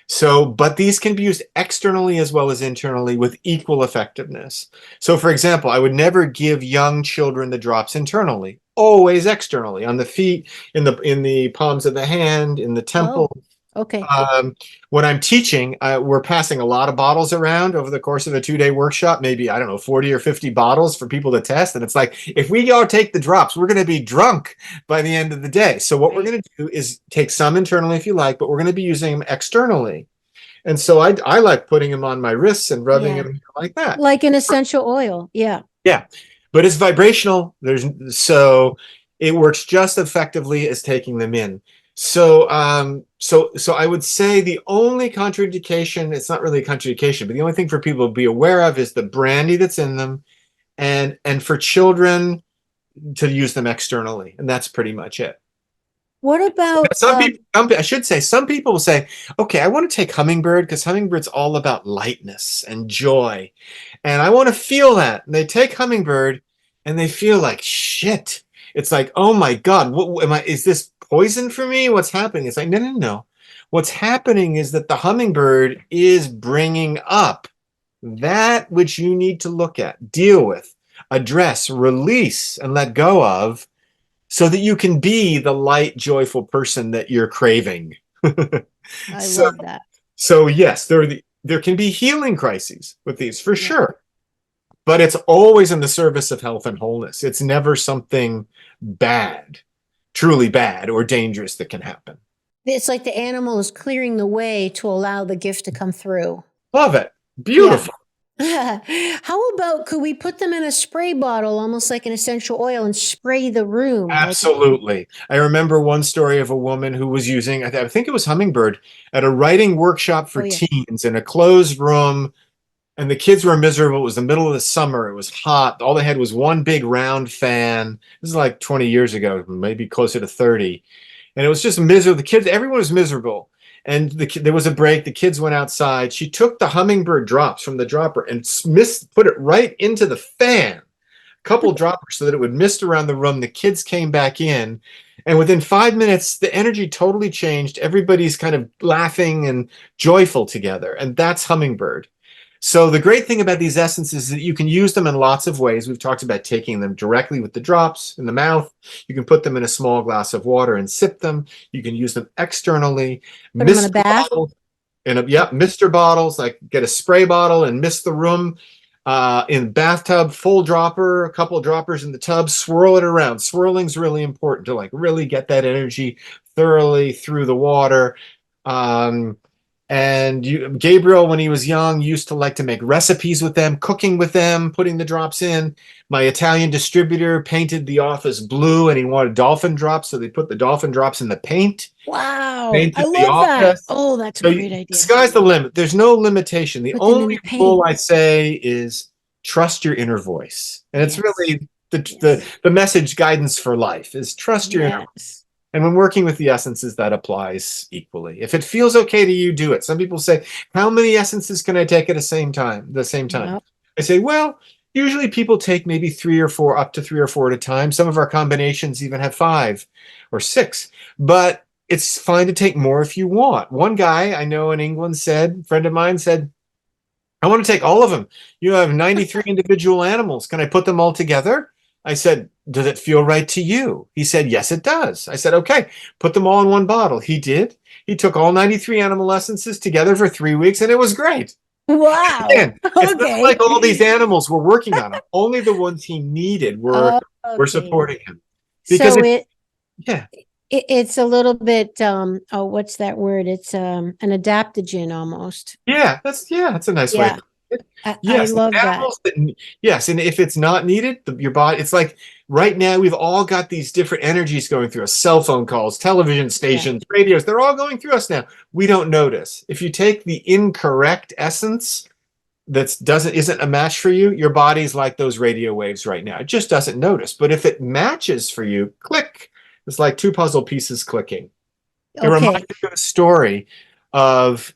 So, but these can be used externally as well as internally with equal effectiveness. So, for example, I would never give young children the drops internally, always externally, on the feet, in the palms of the hand, in the Oh, temple. okay. When I'm teaching, we're passing a lot of bottles around over the course of a 2-day workshop, maybe, I don't know, 40 or 50 bottles for people to test. And it's like, if we all take the drops, we're going to be drunk by the end of the day. So what we're Right. going to do is take some internally if you like, but we're going to be using them externally. And so I like putting them on my wrists and rubbing Yeah. them like that. Like an essential oil. Yeah. Yeah, but it's vibrational. So it works just effectively as taking them in. So I would say the only contraindication, it's not really a contraindication, but the only thing for people to be aware of is the brandy that's in them, and for children to use them externally, and that's pretty much it. What about, Some people, I should say, some people will say, okay, I want to take Hummingbird because Hummingbird's all about lightness and joy. And I want to feel that. And they take Hummingbird and they feel like shit. It's like, oh my God, what am I? Is this poison for me? What's happening? It's like, no, no, no. What's happening is that the Hummingbird is bringing up that which you need to look at, deal with, address, release, and let go of, so that you can be the light, joyful person that you're craving. I so, love that. so yes, there can be healing crises with these for Yeah. sure, but it's always in the service of health and wholeness. It's never something bad, truly bad or dangerous that can happen. It's like the animal is clearing the way to allow the gift to come through. Love it. Yeah. Beautiful. How about could we put them in a spray bottle, almost like an essential oil, and spray the room? Like, Absolutely. I remember one story of a woman who was using, I think it was Hummingbird, at a writing workship oh for yeah, teens in a closed room. And the kids were miserable. It was the middle of the summer. It was hot. All they had was one big round fan. This is like 20 years ago, maybe closer to 30. And it was just miserable. The kids, everyone was miserable. And there was a break. The kids went outside. She took the Hummingbird drops from the dropper and put it right into the fan, couple droppers, so that it would mist around the room. The kids came back in, and within 5 minutes, the energy totally changed. Everybody's kind of laughing and joyful together. And that's Hummingbird. So the great thing about these essences is that you can use them in lots of ways. We've talked about taking them directly with the drops in the mouth. You can put them in a small glass of water and sip them. You can use them externally. put them in a Mist bath. bottles, mister bottles, like get a spray bottle and mist the room. In bathtub, full dropper, a couple of droppers in the tub, swirl it around. Swirling's really important to like really get that energy thoroughly through the water. And Gabriel, when he was young, used to like to make recipes with them, cooking with them, putting the drops in. My Italian distributor painted the office blue, and he wanted dolphin drops, so they put the dolphin drops in the paint. Wow, I Painted the love that. office. Oh, that's a So great idea. sky's the limit. There's no limitation. The Put them in only the paint. rule I say is trust your inner voice, and it's Yes. really the message guidance for life is trust your inner voice. Yes. And when working with the essences, that applies equally. If it feels okay to you, do it. Some people say, how many essences can I take at the same time? Yep. I say, well, usually people take maybe 3 or 4, up to 3 or 4 at a time. Some of our combinations even have 5 or 6, but it's fine to take more if you want. One guy I know in England said, a friend of mine said, I want to take all of them. You have 93 individual animals. Can I put them all together? I said, does it feel right to you? He said, yes, it does. I said, okay, put them all in one bottle. He did. He took all 93 animal essences together for 3 weeks, and it was great. Wow. Again, it's Okay. not like all these animals were working on him. Only the ones he needed were supporting him. Because So it's a little bit what's that word? It's an adaptogen almost. that's a nice way. I Yes, love that. animals yes, and if it's not needed, your body, it's like right now we've all got these different energies going through us, cell phone calls, television stations, radios, they're all going through us now. We don't notice. If you take the incorrect essence that isn't a match for you, your body's like those radio waves right now. It just doesn't notice. But if it matches for you, click. It's like 2 puzzle pieces clicking. It reminds me of a story of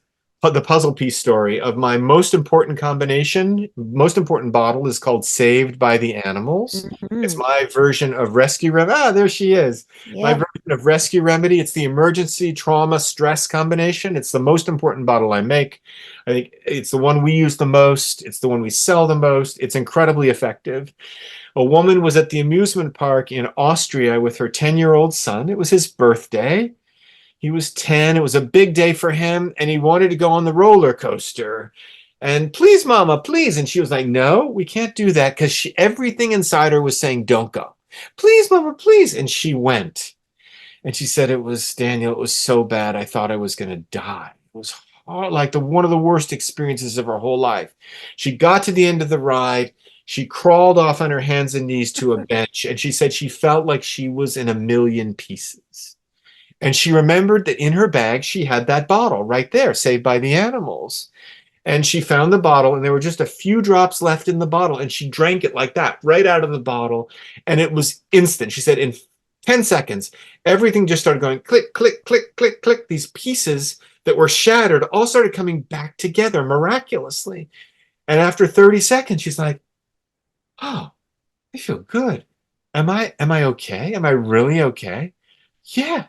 the puzzle piece story of my most important combination. Most important bottle is called Saved by the Animals. It's my version of Rescue Remedy. There she is. My version of Rescue Remedy. It's the emergency trauma stress combination. It's the most important bottle I make. I think it's the one we use the most. It's the one we sell the most. It's incredibly effective. A woman was at the amusement park in Austria with her 10-year-old son. It was his birthday. He was 10. It was a big day for him, and he wanted to go on the roller coaster. And please, Mama, please. And she was like, no, we can't do that, because everything inside her was saying, don't go. Please, Mama, please. And she went. And she said, Daniel, it was so bad. I thought I was going to die. It was like one of the worst experiences of her whole life. She got to the end of the ride. She crawled off on her hands and knees to a bench, and she said she felt like she was in a million pieces. And she remembered that in her bag, she had that bottle right there, Saved by the Animals. And she found the bottle, and there were just a few drops left in the bottle, and she drank it like that, right out of the bottle. And it was instant. She said in 10 seconds, everything just started going click, click, click, click, click. These pieces that were shattered all started coming back together miraculously. And after 30 seconds, she's like, oh, I feel good. Am I okay? Am I really okay? Yeah.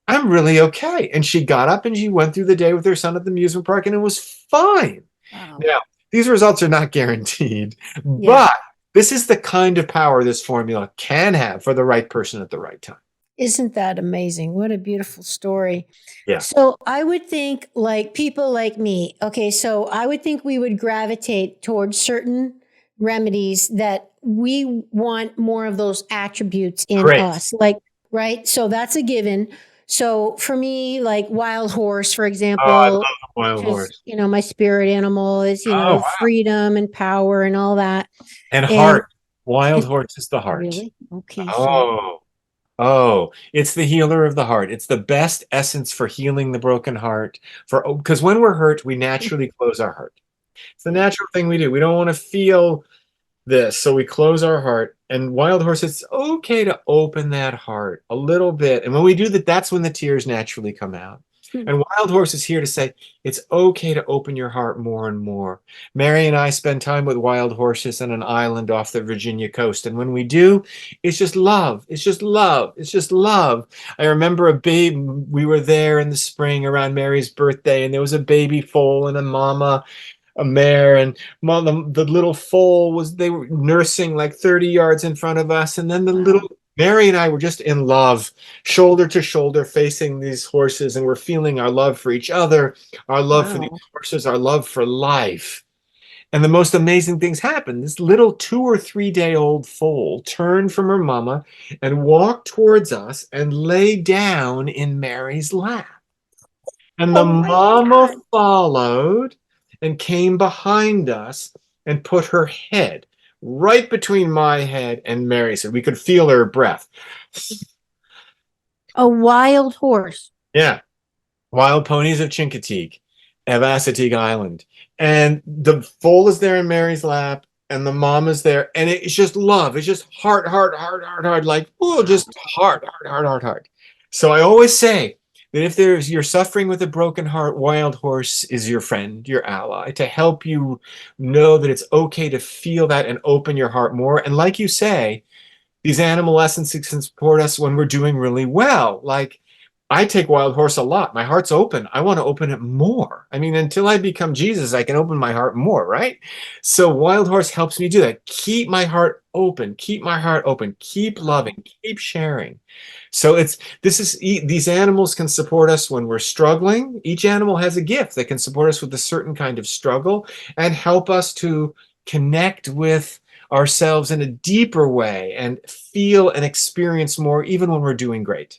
I'm really okay. And she got up and she went through the day with her son at the amusement park, and it was fine. Wow. Now, these results are not guaranteed, but this is the kind of power this formula can have for the right person at the right time. Isn't that amazing? What a beautiful story. Yeah. So I would think like people like me. Okay, so I would think we would gravitate towards certain remedies that we want more of those attributes in Great. us. Like, right? So that's a given. So for me, like wild horse, for Oh, I love example, the wild because horse. my spirit animal is, Oh, wow. freedom and power and all that. And And heart. Wild it's horse is the heart. really okay. So Oh, oh, it's the healer of the heart. It's the best essence for healing the broken heart. Because when we're hurt, we naturally close our heart. It's the natural thing we do. We don't want to feel this. So we close our heart. And wild horse, it's okay to open that heart a little bit. And when we do that, that's when the tears naturally come out. And wild horse is here to say it's okay to open your heart more and more. Mary and I spend time with wild horses on an island off the Virginia coast. And when we do, it's just love. It's just love. It's just love. I remember a baby, we were there in the spring around Mary's birthday, and there was a baby foal and a mama, a mare, and the little foal they were nursing like 30 yards in front of us, and then the little wow. Mary and I were just in love, shoulder to shoulder, facing these horses, and we're feeling our love for each other, our love for these Wow. horses, our love for life. And the most amazing things happened. This little 2 or 3 day old foal turned from her mama and walked towards us and lay down in Mary's lap. And the Oh my mama God. followed and came behind us and put her head right between my head and Mary's head. We could feel her breath. A wild horse. Yeah. Wild ponies of Chincoteague, of Assateague Island. And the foal is there in Mary's lap, and the mom is there. And it's just love. It's just heart, heart, heart, heart, heart. Like, oh, just heart, heart, heart, heart, heart. So I always say, that if you're suffering with a broken heart, wild horse is your friend, your ally, to help you know that it's okay to feel that and open your heart more. And like you say, these animal essences can support us when we're doing really well. Like I take wild horse a lot. My heart's open. I want to open it more. I mean, until I become Jesus, I can open my heart more, right? So wild horse helps me do that. Keep my heart open. Keep my heart open. Keep loving. Keep sharing. So these animals can support us when we're struggling. Each animal has a gift that can support us with a certain kind of struggle and help us to connect with ourselves in a deeper way and feel and experience more even when we're doing great.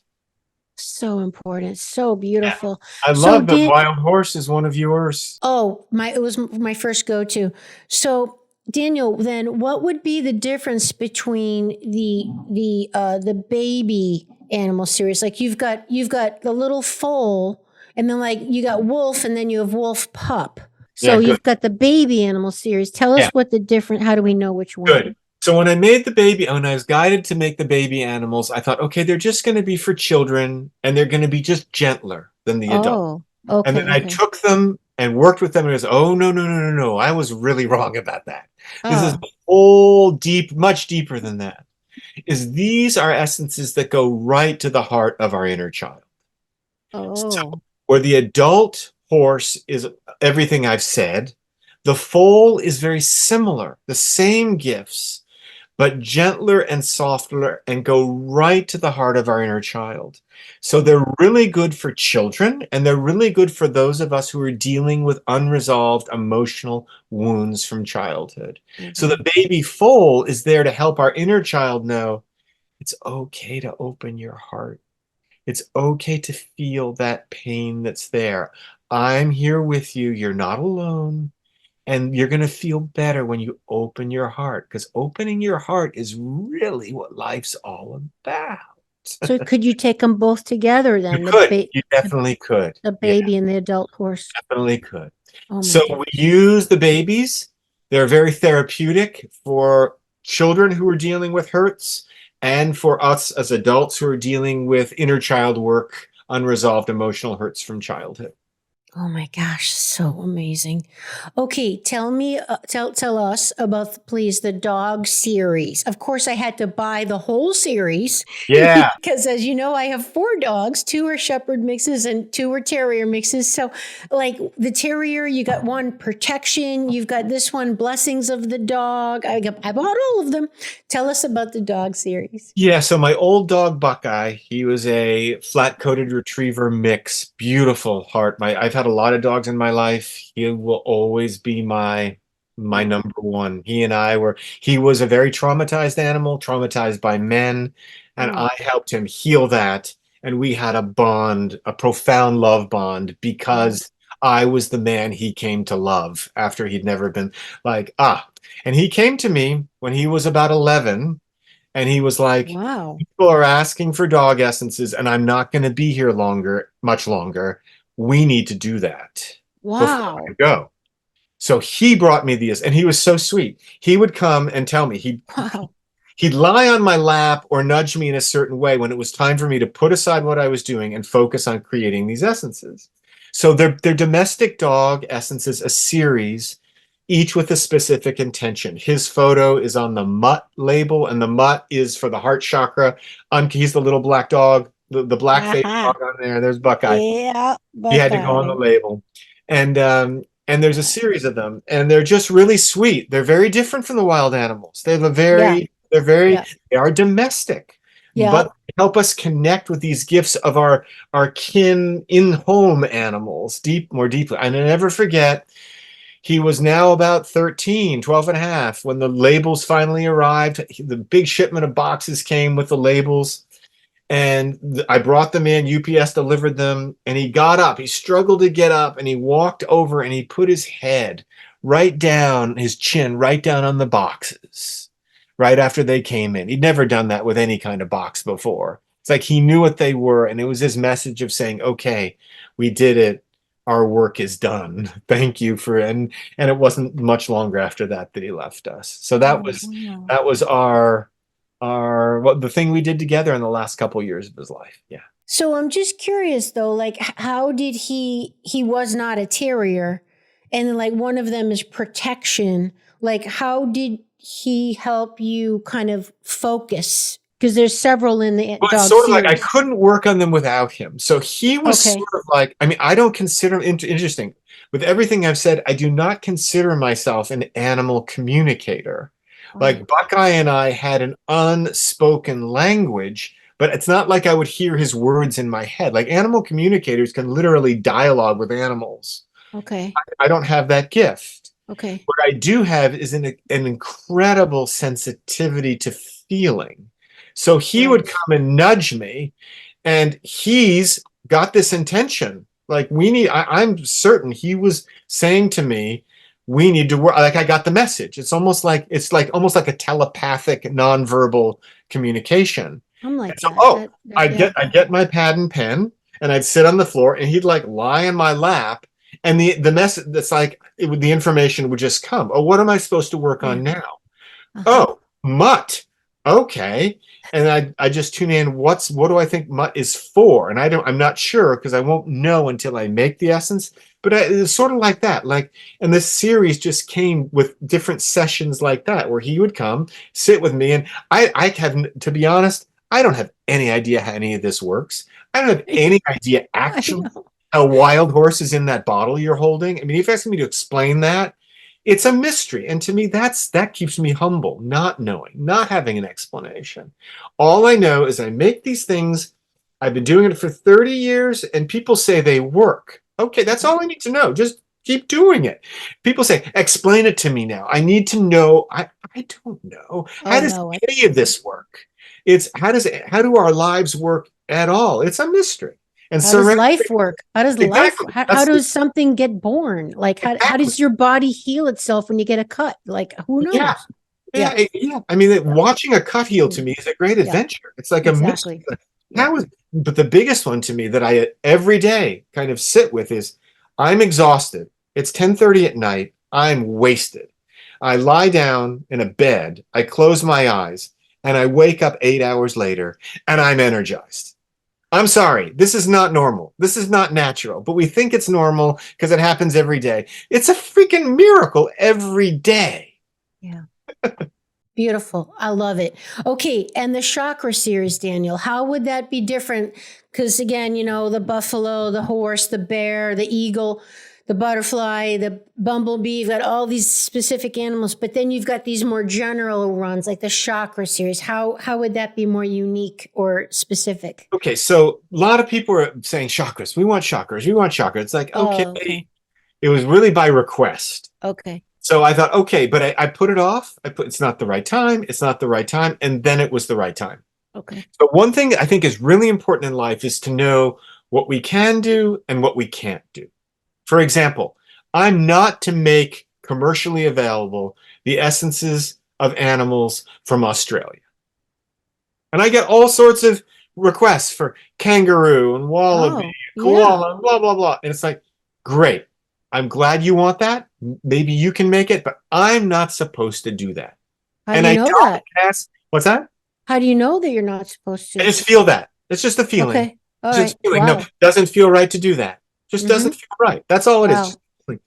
So important. So Yeah. beautiful. I So love that Dan, wild horse is one of yours. it was my first go-to. So Daniel, then what would be the difference between the baby animal series? Like you've got the little foal, and then like you got wolf, and then you have wolf pup. So Yeah, good. you've got the baby animal series. Tell us Yeah, what the different. How do we know which good. one? So when I was guided to make the baby animals, I thought, okay, they're just going to be for children and they're going to be just gentler than the adult. Oh, And then okay, I okay. took them and worked with them and it was, oh, no, no, no, no, no. I was really wrong about that. This is Oh, whole deep, much deeper than that. These are essences that go right to the heart of our inner child. So, oh. where the adult horse is everything I've said, the foal is very similar, the same gifts, but gentler and softer and go right to the heart of our inner child. So they're really good for children and they're really good for those of us who are dealing with unresolved emotional wounds from childhood. So Mhm. the baby foal is there to help our inner child know it's okay to open your heart. It's okay to feel that pain that's there. I'm here with you. You're not alone. And you're going to feel better when you open your heart because opening your heart is really what life's all about. So could you take them both together You then? could. You The, definitely could. the Yeah, baby and the adult horse. definitely could. Oh my So we goodness. use the babies. They're very therapeutic for children who are dealing with hurts and for us as adults who are dealing with inner child work, unresolved emotional hurts from childhood. Oh my gosh, so amazing. Okay, tell me, tell us about, please, the dog series. Of course, I had to buy the whole series Yeah. because, as you know, I have four dogs. Two are shepherd mixes and two are terrier mixes. So, like the terrier, you got one protection. You've got this one, blessings of the dog. I bought all of them. Tell us about the dog series. Yeah, so my old dog Buckeye, he was a flat-coated retriever mix, beautiful heart. I've had a lot of dogs in my life. He will always be my number one. He was a very traumatized animal, traumatized by men, and Oh, I helped him heal that. And we had a bond, a profound love bond, wow. because I was the man he came to love after he'd never been like, ah. And he came to me when he was about 11. And he was like, Wow. people are asking for dog essences, and I'm not going to be here much longer. We need to do that before I Wow. go. So he brought me these, and he was so sweet. He would come and tell me, Wow. he'd lie on my lap or nudge me in a certain way when it was time for me to put aside what I was doing and focus on creating these essences. So they're domestic dog essences, a series, each with a specific intention. His photo is on the mutt label, and the mutt is for the heart chakra. He's the little black dog, the black faced Aha. dog on there. There's Buckeye. Yeah, He had to go on the Buckeye. label. And there's a series of them, and they're just really sweet. They're very different from the wild animals. Yeah, yeah, They are domestic, yeah. but they help us connect with these gifts of our kin in-home animals more deeply. And I never forget, he was now about 13, 12 and a half when the labels finally arrived. The big shipment of boxes came with the labels, and I brought them in. UPS delivered them, and he got up. He struggled to get up, and he walked over and he put his head right down, his chin right down on the boxes right after they came in. He'd never done that with any kind of box before. It's like he knew what they were, and it was his message of saying, okay, we did it. Our work is done. Thank you for, and it wasn't much longer after that that he left us. So Oh, wow. that was our the thing we did together in the last couple of years of his life. Yeah. So I'm just curious though, like how did he was not a terrier, and then like one of them is protection. Like how did he help you kind of focus? Because there's several in the Well, it's dog sort of like I series. couldn't work on them without him. So he was Okay. sort of like, I mean, I don't consider him interesting. With everything I've said, I do not consider myself an animal communicator. Oh, Like Buckeye and I had an unspoken language, but it's not like I would hear his words in my head. Like animal communicators can literally dialogue with animals. okay. I don't have that gift. Okay. What I do have is an incredible sensitivity to feeling. So he would Right. come and nudge me, and he's got this intention. Like I'm certain he was saying to me, we need to work. Like I got the message. It's like almost like a telepathic, nonverbal communication. I'm And like so, that. That yeah. I'd get my pad and pen, and I'd sit on the floor, and he'd like lie in my lap, and the message that's like the information would just come. Oh, what am I supposed to work Yeah. on now? Uh-huh. Oh, mutt. Okay. And I just tune in. What do I think mutt is for? And I'm not sure because I won't know until I make the essence. But it's sort of like that. And this series just came with different sessions like that, where he would come, sit with me, and I have, to be honest, I don't have any idea how any of this works. I don't have any idea I actually know. how wild horse is in that bottle you're holding. I mean, if you're asking me to explain that, it's a mystery. And to me, that keeps me humble, not knowing, not having an explanation. All I know is I make these things. I've been doing it for 30 years, and people say they work. Okay, that's all I need to know. Just keep doing it. People say, explain it to me now. I need to know. I don't know. How Oh does no. any of this work? It's how do our lives work at all? It's a mystery. And How does surrender. life work? How does life, Exactly. how does something get born? Like how Exactly. does your body heal itself when you get a cut? Like who Yeah. knows? Yeah, Yeah. yeah. I mean, Yeah. watching a cut heal to Mm, me is a great yeah. adventure. It's like a mystery. Exactly. Like, Yeah. but the biggest one to me that I every day kind of sit with is I'm exhausted. It's 10:30 at night. I'm wasted. I lie down in a bed. I close my eyes, and I wake up 8 hours later, and I'm energized. I'm sorry, this is not normal. This is not natural, but we think it's normal because it happens every day. It's a freaking miracle every day. Yeah. Beautiful. I love it. Okay. And the chakra series, Daniel, how would that be different? Because again, you know, the buffalo, the horse, the bear, the eagle, the butterfly, the bumblebee, you've got all these specific animals, but then you've got these more general runs like the chakra series. How would that be more unique or specific? Okay, so a lot of people are saying chakras. We want chakras. We want chakras. It's like, okay, Oh, okay. it was really by request. Okay. So I thought, okay, but I put it off. It's not the right time. It's not the right time. And then it was the right time. Okay. So one thing I think is really important in life is to know what we can do and what we can't do. For example, I'm not to make commercially available the essences of animals from Australia. And I get all sorts of requests for kangaroo and wallaby, Oh, yeah. koala, and blah, blah, blah. And it's like, great. I'm glad you want that. Maybe you can make it, but I'm not supposed to do that. How do And you I know don't that? ask, what's that? How do you know that you're not supposed I to? just feel that. It's just a feeling. Okay. All It's just right. a feeling. No, Wow. doesn't feel right to do that. Just Mm-hmm. doesn't feel right. That's all it is. Wow. Just a feeling.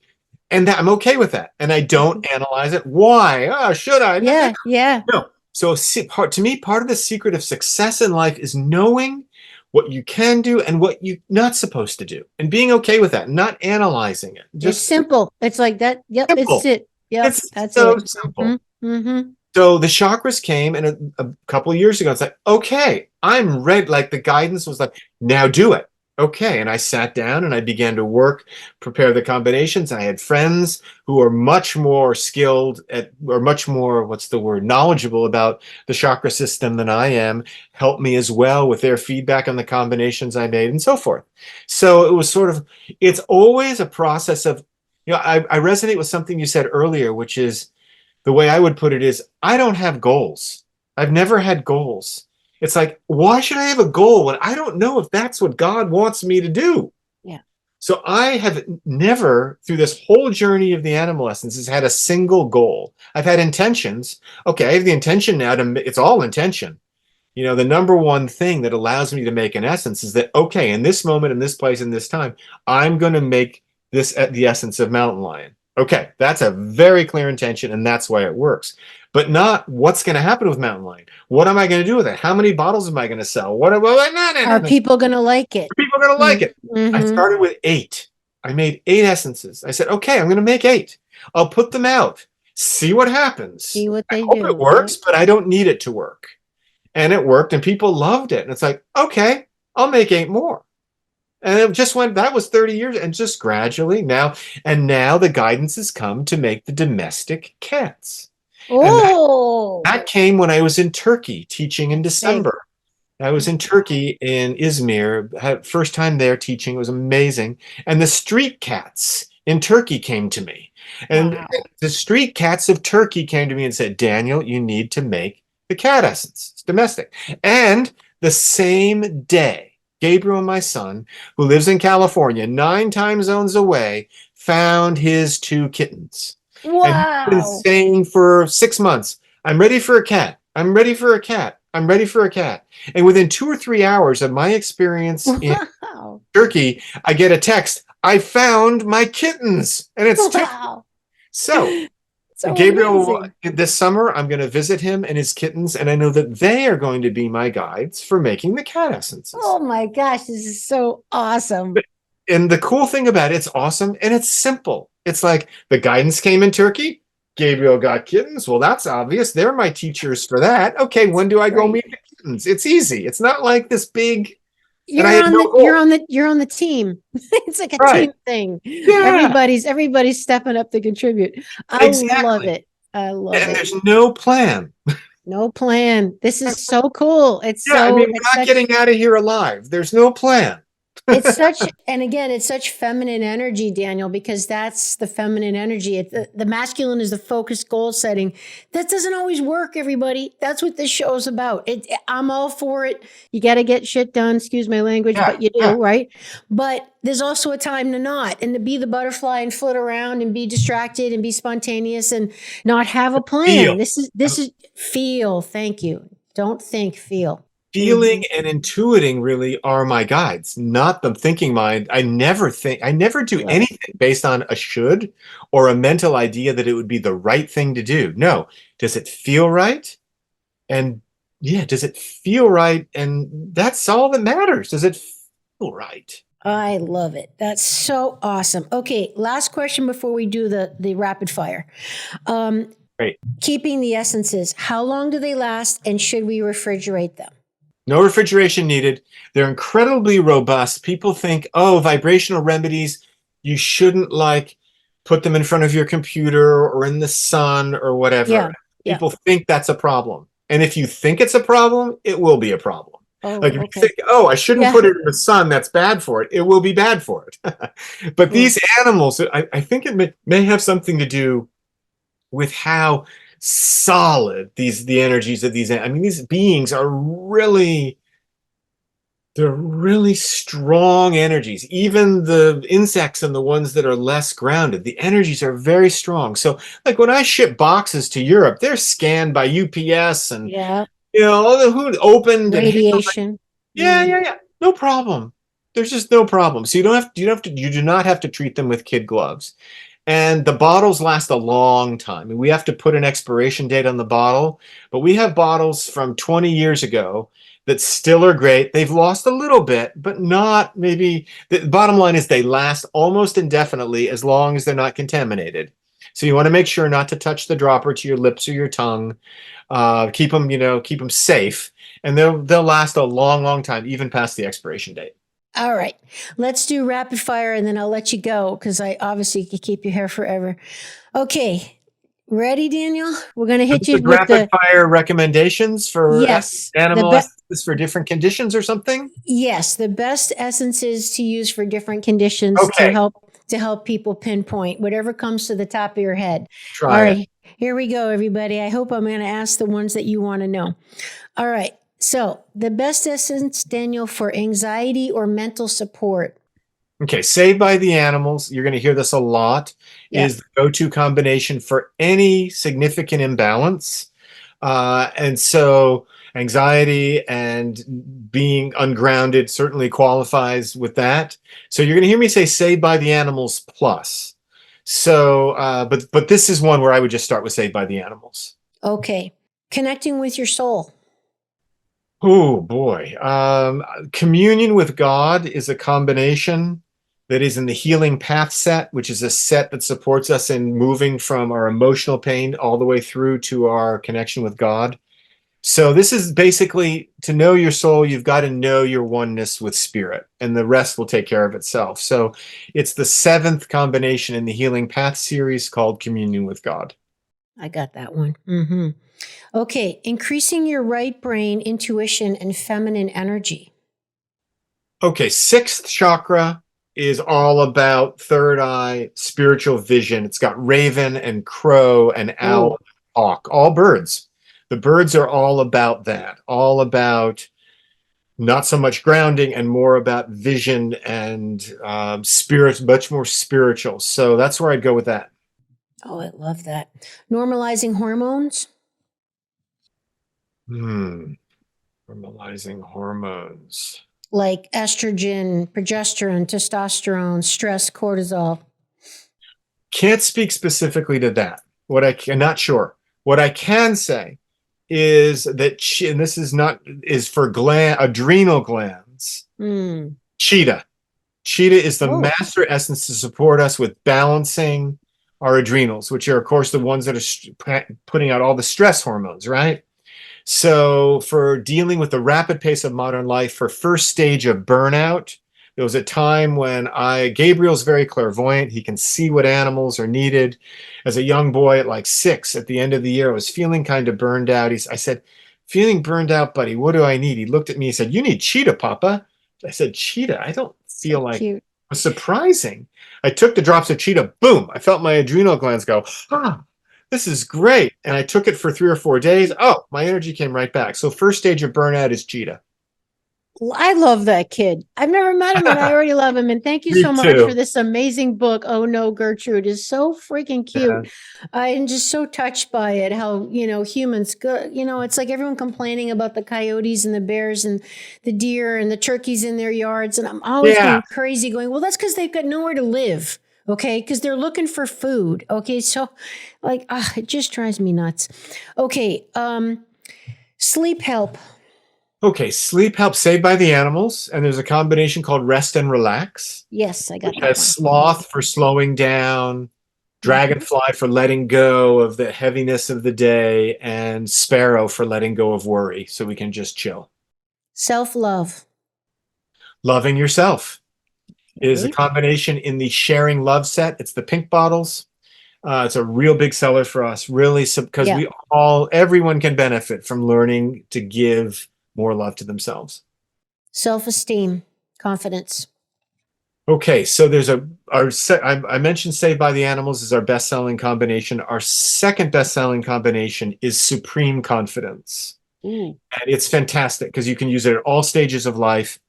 And that, I'm okay with that. And I don't analyze it. Why? Oh, should I? Yeah. Yeah. No. So to me, part of the secret of success in life is knowing what you can do and what you're not supposed to do, and being okay with that, not analyzing it. It's Just simple. It's like that. Yep. It's simple. it. Yep. It's That's so it. simple. Mm-hmm. So the chakras came, and a couple of years ago, it's like, okay, I'm ready. Like the guidance was like, now do it. Okay. And I sat down and I began to prepare the combinations. I had friends who are much more skilled at, or much more, what's the word, knowledgeable about the chakra system than I am, help me as well with their feedback on the combinations I made and so forth. So it was sort of, it's always a process of, I resonate with something you said earlier, which is, the way I would put it is, I don't have goals. I've never had goals. It's like, why should I have a goal when I don't know if that's what God wants me to do? Yeah. So I have never, through this whole journey of the animal essences, had a single goal. I've had intentions. Okay, I have the intention now it's all intention. The number one thing that allows me to make an essence is that, okay, in this moment, in this place, in this time, I'm going to make this the essence of mountain lion. Okay, that's a very clear intention, and that's why it works. But not what's going to happen with mountain lion. What am I going to do with it? How many bottles am I going to sell? Are people going to like it? Are people going to like it? I Mm-hmm. started with 8. I made 8 essences. I said, okay, I'm going to make 8. I'll put them out. See what happens. See what I they hope do. it works, but I don't need it to work. And it worked, and people loved it. And it's like, okay, I'll make 8 more. And it just went, that was 30 years, and just gradually now the guidance has come to make the domestic cats. Oh, And that came when I was in Turkey teaching in December. I was in Turkey in Izmir, had first time there teaching. It was amazing. And the street cats in Turkey came to me. And wow. the street cats of Turkey came to me and said, Daniel, you need to make the cat essence. It's domestic. And the same day, Gabriel, my son, who lives in California, 9 time zones away, found his 2 kittens. And he's been Wow. saying for 6 months, I'm ready for a cat. I'm ready for a cat. I'm ready for a cat. And within 2 or 3 hours of my experience in Wow. Turkey, I get a text, I found my kittens. And it's 2. Wow. So So Gabriel, amazing. this summer, I'm going to visit him and his kittens, and I know that they are going to be my guides for making the cat essences. Oh my gosh, this is so awesome. And the cool thing about it, it's awesome and it's simple. It's like the guidance came in Turkey. Gabriel got kittens. Well, that's obvious. They're my teachers for that. Okay, when do I go meet the kittens? It's easy. It's not like this big. You're and I had on no the goal. you're on the team. It's like a Right. team thing. Yeah. Everybody's stepping up to contribute. I Exactly. love it. I love And it. there's no plan. No plan. This is so cool. It's Yeah, I so mean, we're it's not such, getting out of here alive. There's no plan. it's such, and again, it's such feminine energy, Daniel, because that's the feminine energy. The masculine is the focused goal setting. That doesn't always work, everybody. That's what this show's about. I'm all for it. You got to get shit done. Excuse my language, Yeah, but you do, yeah. right? But there's also a time to not, and to be the butterfly and flit around and be distracted and be spontaneous and not have a plan. Feel. This is feel. Thank you. Don't think, feel. feeling and intuiting really are my guides, not the thinking mind. I never do Love it. anything based on a should or a mental idea that it would be the right thing to do. No. Does it feel right? And yeah, does it feel right? And that's all that matters. Does it feel right? I love it. That's so awesome. Okay, last question before we do the rapid fire. Um, Great. Keeping the essences, how long do they last and should we refrigerate them? No refrigeration needed. They're incredibly robust. People think, oh, vibrational remedies, you shouldn't like put them in front of your computer or in the sun or whatever. Yeah, yeah. People think that's a problem. And if you think it's a problem, it will be a problem. Like Oh, if you okay. think, oh, I shouldn't Yeah. put it in the sun, that's bad for it, it will be bad for it. But Mm. these animals, I think it may have something to do with how solid the energies of these, I mean, these beings are really, they're really strong energies. Even the insects and the ones that are less grounded, the energies are very strong. So like when I ship boxes to Europe, they're scanned by UPS and Yeah. all the who opened and handled. Radiation. Yeah, Mm. yeah, yeah. No problem. There's just no problem. So you do not have to treat them with kid gloves. And the bottles last a long time. We have to put an expiration date on the bottle, but we have bottles from 20 years ago that still are great. They've lost a little bit, but not maybe. The bottom line is they last almost indefinitely as long as they're not contaminated. So you want to make sure not to touch the dropper to your lips or your tongue. Keep them, keep them safe, and they'll last a long, long time, even past the expiration date. All right. Let's do rapid fire and then I'll let you go because I obviously could keep you here forever. Okay. Ready, Daniel? We're going to hit This is you with rapid the fire recommendations for yes, animal essences for different conditions or something. the best essences to use for different conditions Okay, to help people pinpoint whatever comes to the top of your head. All try it. right. Here we go, everybody. I hope I'm going to ask the ones that you want to know. All right. So, the best essence, Daniel, for anxiety or mental support. Okay, Saved by the Animals, you're going to hear this a lot, Yeah. is the go-to combination for any significant imbalance. And so anxiety and being ungrounded certainly qualifies with that. So you're going to hear me say Saved by the Animals plus. So, but this is one where I would just start with Saved by the Animals. Okay. Connecting with your soul. Oh boy. Communion with God is a combination that is in the Healing Path set, which is a set that supports us in moving from our emotional pain all the way through to our connection with God. So this is basically to know your soul, you've got to know your oneness with spirit, and the rest will take care of itself. So it's the 7th combination in the Healing Path series called Communion with God. I got that one. Mm-hmm. Okay. Increasing your right brain, intuition, and feminine energy. Okay, 6th chakra is all about third eye, spiritual vision. It's got raven and crow and owl, and hawk, all birds. The birds are all about that, all about not so much grounding and more about vision and spirit, much more spiritual. So that's where I'd go with that. Oh, I love that. Normalizing hormones. Normalizing hormones. Like estrogen, progesterone, testosterone, stress, cortisol. Can't speak specifically to that. I'm not sure. What I can say is that, and this is for adrenal glands. Cheetah. Cheetah is the master essence to support us with balancing our adrenals, which are, of course, the ones that are putting out all the stress hormones, right? So for dealing with the rapid pace of modern life, for first stage of burnout, there was a time when Gabriel's very clairvoyant. He can see what animals are needed. As a young boy at like 6, at the end of the year, I was feeling kind of burned out. I said, feeling burned out, buddy, what do I need? He looked at me and said, you need Cheetah, Papa. I said, Cheetah? I don't feel like cute. it was surprising. I took the drops of Cheetah, boom, I felt my adrenal glands go, this is great. And I took it for 3 or 4 days. Oh, my energy came right back. So first stage of burnout is Cheetah. I love that kid. I've never met him and I already love him. And thank you Me so much for too. this amazing book. Oh no, Gertrude is so freaking Yeah. cute. I'm just so touched by it. How, humans go, it's like everyone complaining about the coyotes and the bears and the deer and the turkeys in their yards. And I'm always Yeah. going crazy going, well, that's because they've got nowhere to live. Okay. Because they're looking for food. Okay. So like, it just drives me nuts. Okay. Sleep help. Okay, sleep helps saved by the animals, and there's a combination called rest and relax, Yes, I which got that has one. sloth for slowing down, Mhm. dragonfly for letting go of the heaviness of the day, and sparrow for letting go of worry, so we can just chill. Self love. Loving yourself is a Okay. combination in the sharing love set. It's the pink bottles. It's a real big seller for us, really, because Yeah. everyone can benefit from learning to give more love to themselves. Self esteem. Confidence. Okay, so there's I mentioned Saved by the Animals is our best-selling combination. Our second best-selling combination is Supreme Confidence. Ooh. And it's fantastic because you can use it at all stages of life,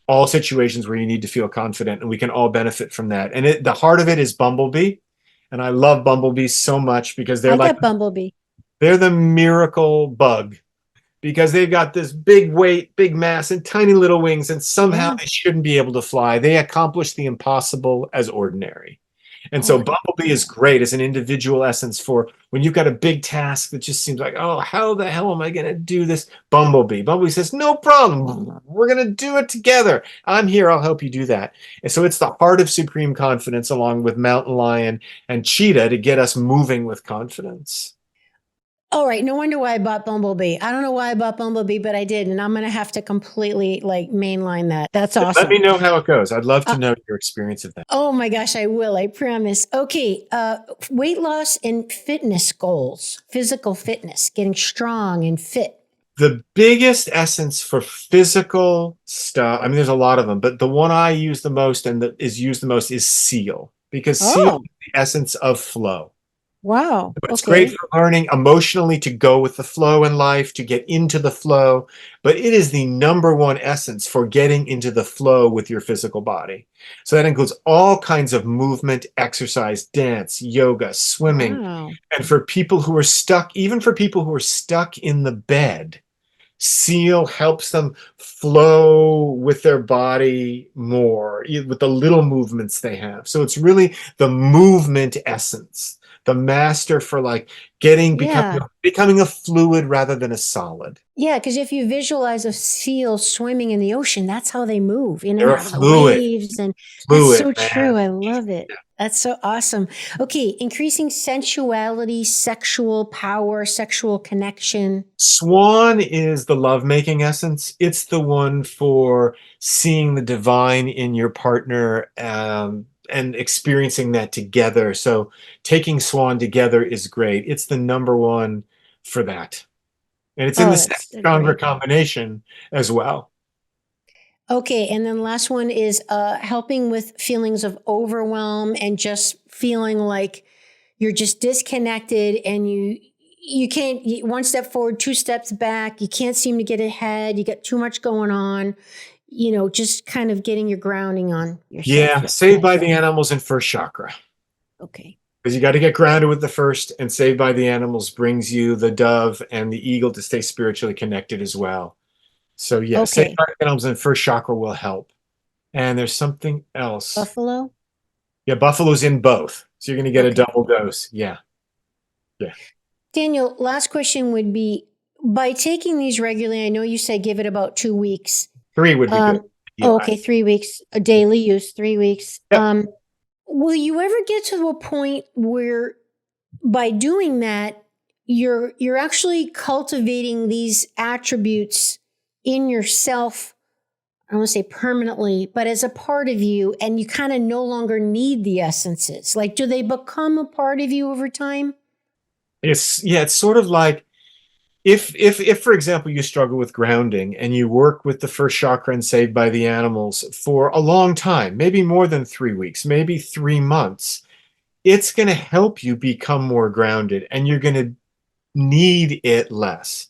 all situations where you need to feel confident, and we can all benefit from that. And the heart of it is Bumblebee. And I love bumblebees so much because I got Bumblebee. they're the miracle bug because they've got this big weight, big mass, and tiny little wings, and somehow Yeah. they shouldn't be able to fly. They accomplish the impossible as ordinary. And so Oh, Bumblebee is great as an individual essence for when you've got a big task that just seems like, oh, how the hell am I going to do this? Bumblebee says, no problem. We're going to do it together. I'm here. I'll help you do that. And so it's the heart of supreme confidence along with Mountain Lion and Cheetah to get us moving with confidence. all right. No wonder why I bought Bumblebee. I don't know why I bought Bumblebee, but I did. And I'm going to have to completely like mainline that. That's Let awesome. me know how it goes. I'd love to Uh, know your experience of that. oh my gosh, I will. I promise. Okay. Weight loss and fitness goals, physical fitness, getting strong and fit. The biggest essence for physical stuff, I mean, there's a lot of them, but the one I use the most and that is used the most is seal because seal Oh, is the essence of flow. wow. It's great Okay. for learning emotionally to go with the flow in life, to get into the flow, but it is the number one essence for getting into the flow with your physical body. So that includes all kinds of movement, exercise, dance, yoga, swimming. Wow. And for people who are stuck, even for people who are stuck in the bed, seal helps them flow with their body more with the little movements they have. So it's really the movement essence, the master for like Yeah. becoming a fluid rather than a solid. Yeah, because if you visualize a seal swimming in the ocean, that's how they move in and They're a out of the fluid, waves. And that's fluid, so man. true. I love it. That's so awesome. Okay, increasing sensuality, sexual power, sexual connection. Swan is the lovemaking essence. It's the one for seeing the divine in your partner and experiencing that together. So taking Swan together is great. It's the number one for that. And it's in Oh, the that's stronger great. combination as well. Okay, and then last one is helping with feelings of overwhelm and just feeling like you're just disconnected and you can't one step forward, two steps back. You can't seem to get ahead. You got too much going on. Just kind of getting your grounding on yourself. Yeah, Saved by the Animals in first chakra. Okay. Because you got to get grounded with the first, and Saved by the Animals brings you the dove and the eagle to stay spiritually connected as well. So yeah, Saved Okay. by the Animals and first chakra will help. And there's something else. Buffalo. Yeah, buffalo's in both. So you're going to get a Okay. double dose. Yeah. Yeah. Daniel, last question would be by taking these regularly, I know you say give it about 2 weeks. Three would be good. Oh, okay, 3 weeks, a daily use, 3 weeks. Yep. Will you ever get to a point where by doing that, you're actually cultivating these attributes in yourself? I don't want to say permanently, but as a part of you, and you kind of no longer need the essences. Like, do they become a part of you over time? It's sort of like if for example you struggle with grounding and you work with the first chakra and Saved by the Animals for a long time, maybe more than 3 weeks, maybe 3 months, it's going to help you become more grounded and you're going to need it less.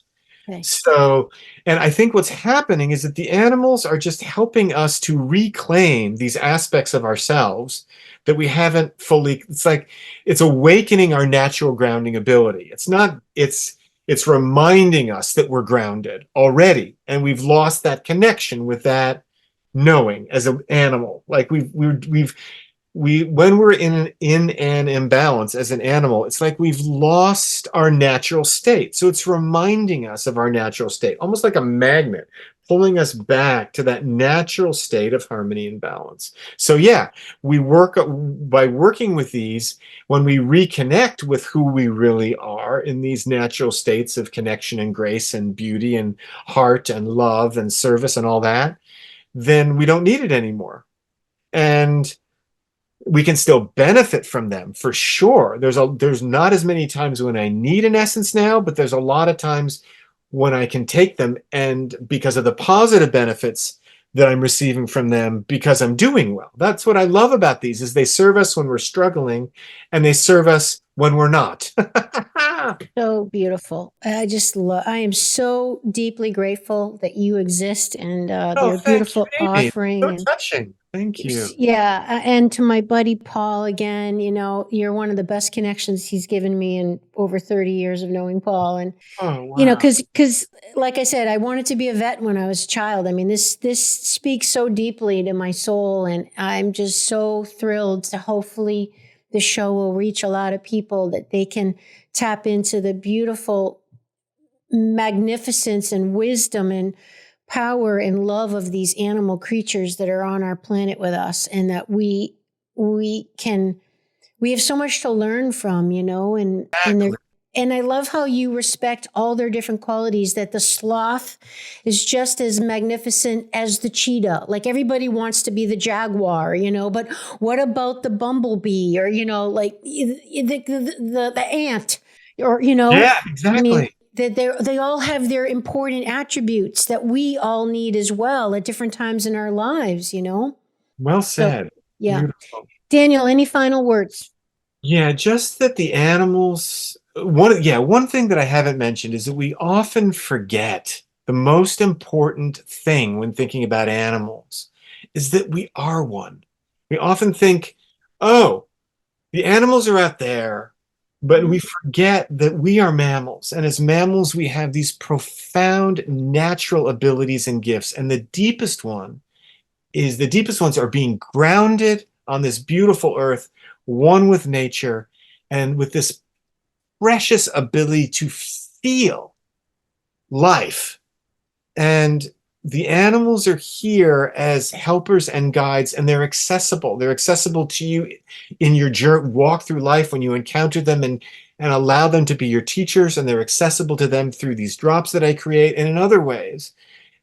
Okay. So, and I think what's happening is that the animals are just helping us to reclaim these aspects of ourselves that we haven't fully, it's like it's awakening our natural grounding ability. It's not, it's reminding us that we're grounded already, and we've lost that connection with that knowing as an animal. Like we when we're in an imbalance as an animal, it's like we've lost our natural state. So it's reminding us of our natural state, almost like a magnet pulling us back to that natural state of harmony and balance. So yeah, we work by working with these. When we reconnect with who we really are in these natural states of connection and grace and beauty and heart and love and service and all that, then we don't need it anymore. And we can still benefit from them for sure. There's not as many times when I need an essence now, but there's a lot of times when I can take them, and because of the positive benefits that I'm receiving from them because I'm doing well. That's what I love about these, is they serve us when we're struggling and they serve us when we're not. So beautiful. I just love, I am so deeply grateful that you exist and Oh, your thank you, beautiful Amy. So offering. And touching. Thank you. yeah. And to my buddy Paul again, you're one of the best connections he's given me in over 30 years of knowing Paul. And, Oh, wow. because like I said, I wanted to be a vet when I was a child. I mean, this speaks so deeply to my soul. And I'm just so thrilled to hopefully the show will reach a lot of people, that they can tap into the beautiful magnificence and wisdom and power and love of these animal creatures that are on our planet with us, and that we have so much to learn from, Exactly. and I love how you respect all their different qualities, that the sloth is just as magnificent as the cheetah. Like everybody wants to be the jaguar, but what about the bumblebee, or, like the ant, or, Yeah, I mean, exactly. that they all have their important attributes that we all need as well at different times in our lives. Well So, said. yeah. Beautiful. Daniel, any final words? Yeah, just that the animals, one thing that I haven't mentioned is that we often forget the most important thing when thinking about animals is that we are one. We often think, oh, the animals are out there, but we forget that we are mammals. And as mammals, we have these profound natural abilities and gifts. And the deepest ones are being grounded on this beautiful earth, one with nature, and with this precious ability to feel life. And the animals are here as helpers and guides, and they're accessible. They're accessible to you in your walk through life when you encounter them, and allow them to be your teachers, and they're accessible to them through these drops that I create and in other ways.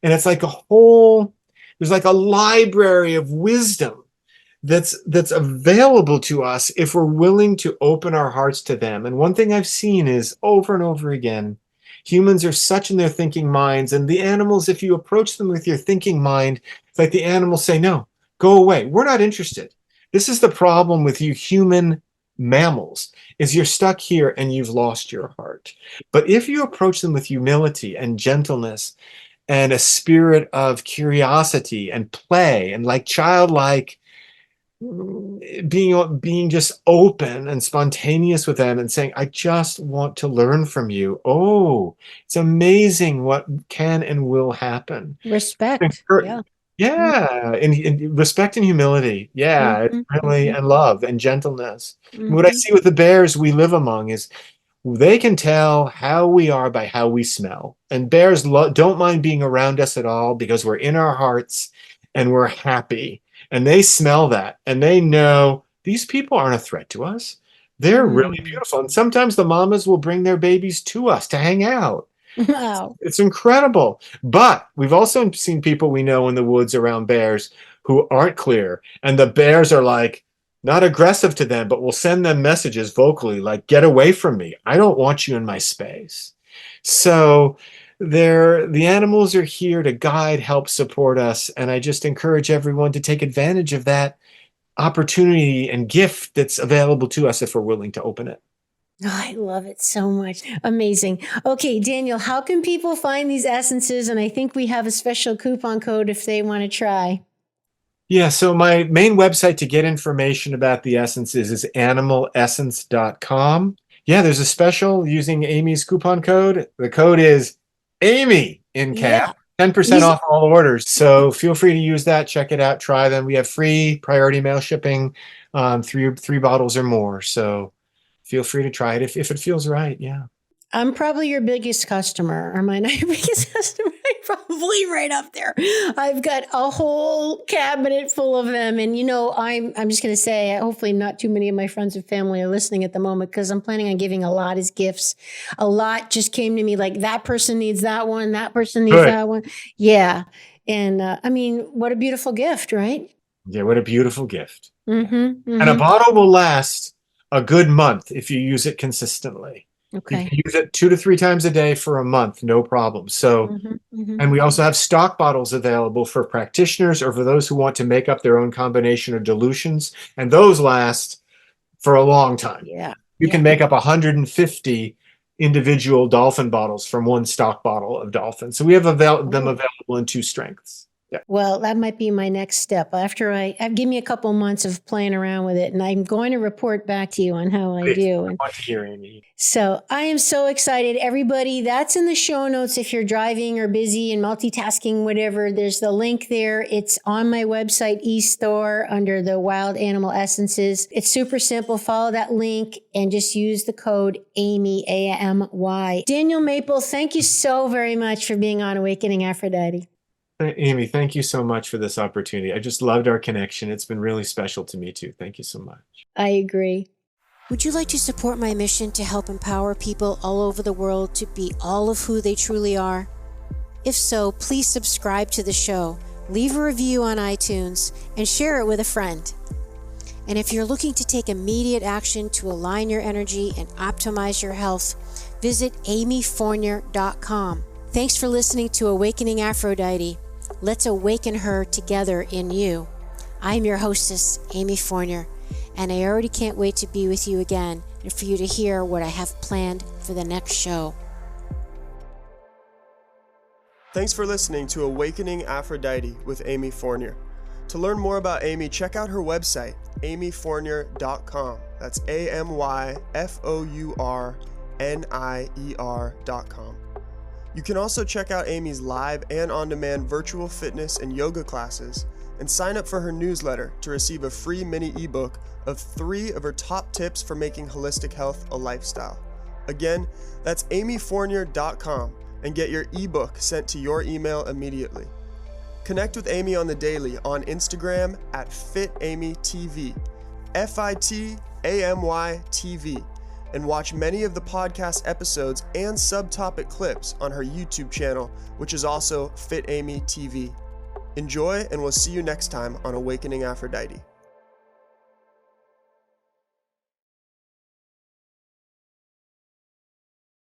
And it's like there's like a library of wisdom that's available to us if we're willing to open our hearts to them. And one thing I've seen is over and over again, humans are such in their thinking minds, and the animals, if you approach them with your thinking mind, it's like the animals say, no, go away. We're not interested. This is the problem with you human mammals, is you're stuck here and you've lost your heart. But if you approach them with humility and gentleness and a spirit of curiosity and play and like childlike, being just open and spontaneous with them and saying, I just want to learn from you. Oh, it's amazing what can and will happen. Respect. Yeah. Yeah, and respect and humility. Yeah, it's Mm-hmm, really, mm-hmm, and love and gentleness. And what I mm-hmm. see with the bears we live among is they can tell how we are by how we smell. And bears don't mind being around us at all because we're in our hearts and we're happy. And they smell that and they know these people aren't a threat to us. They're really Mm. beautiful. And sometimes the mamas will bring their babies to us to hang out. Wow. It's incredible. But we've also seen people we know in the woods around bears who aren't clear. And the bears are like, not aggressive to them, but will send them messages vocally like, get away from me. I don't want you in my space. So the animals are here to guide, help, support us. And I just encourage everyone to take advantage of that opportunity and gift that's available to us if we're willing to open it. Oh, I love it so much. Amazing. Okay, Daniel, how can people find these essences? And I think we have a special coupon code if they want to try. Yeah, so my main website to get information about the essences is animalessence.com. Yeah, there's a special using Amy's coupon code. The code is Amy in Yeah. cap, 10% Use- off all orders. So feel free to use that, check it out, try them. We have free priority mail shipping, three bottles or more. So feel free to try it if it feels right. Yeah. I'm probably your biggest customer. Am I not your biggest customer? Probably right up there. I've got a whole cabinet full of them. And I'm just going to say, hopefully not too many of my friends and family are listening at the moment because I'm planning on giving a lot as gifts. A lot just came to me like that person needs that one. That person needs that one. Yeah. And what a beautiful gift, right? Yeah, what a beautiful gift. Mm-hmm, mm-hmm. And a bottle will last a good month if you use it consistently. Okay. You can use it 2 to 3 times a day for a month, no problem. So, and we also have stock bottles available for practitioners or for those who want to make up their own combination of dilutions, and those last for a long time. Yeah. You can make up 150 individual dolphin bottles from one stock bottle of dolphin. So we have them available in 2 strengths. Yeah. Well, that might be my next step. After give me a couple months of playing around with it, and I'm going to report back to you on how I do. I want to hear, Amy. So I am so excited. Everybody, that's in the show notes if you're driving or busy and multitasking, whatever. There's the link there. It's on my website, eStore, under the Wild Animal Essences. It's super simple. Follow that link and just use the code AMY, A-M-Y. Daniel Mapel, thank you so very much for being on Awakening Aphrodite. Amy, thank you so much for this opportunity. I just loved our connection. It's been really special to me too. Thank you so much. I agree. Would you like to support my mission to help empower people all over the world to be all of who they truly are? If so, please subscribe to the show, leave a review on iTunes, and share it with a friend. And if you're looking to take immediate action to align your energy and optimize your health, visit amyfournier.com. Thanks for listening to Awakening Aphrodite. Let's awaken her together in you. I'm your hostess, Amy Fournier, and I already can't wait to be with you again and for you to hear what I have planned for the next show. Thanks for listening to Awakening Aphrodite with Amy Fournier. To learn more about Amy, check out her website, amyfournier.com. That's AMYFOURNIER.com. You can also check out Amy's live and on-demand virtual fitness and yoga classes and sign up for her newsletter to receive a free mini ebook of 3 of her top tips for making holistic health a lifestyle. Again, that's amyfournier.com and get your ebook sent to your email immediately. Connect with Amy on the daily on Instagram at FitAmyTV, FITAMYTV, and watch many of the podcast episodes and subtopic clips on her YouTube channel, which is also Fit Amy TV. Enjoy, and we'll see you next time on Awakening Aphrodite.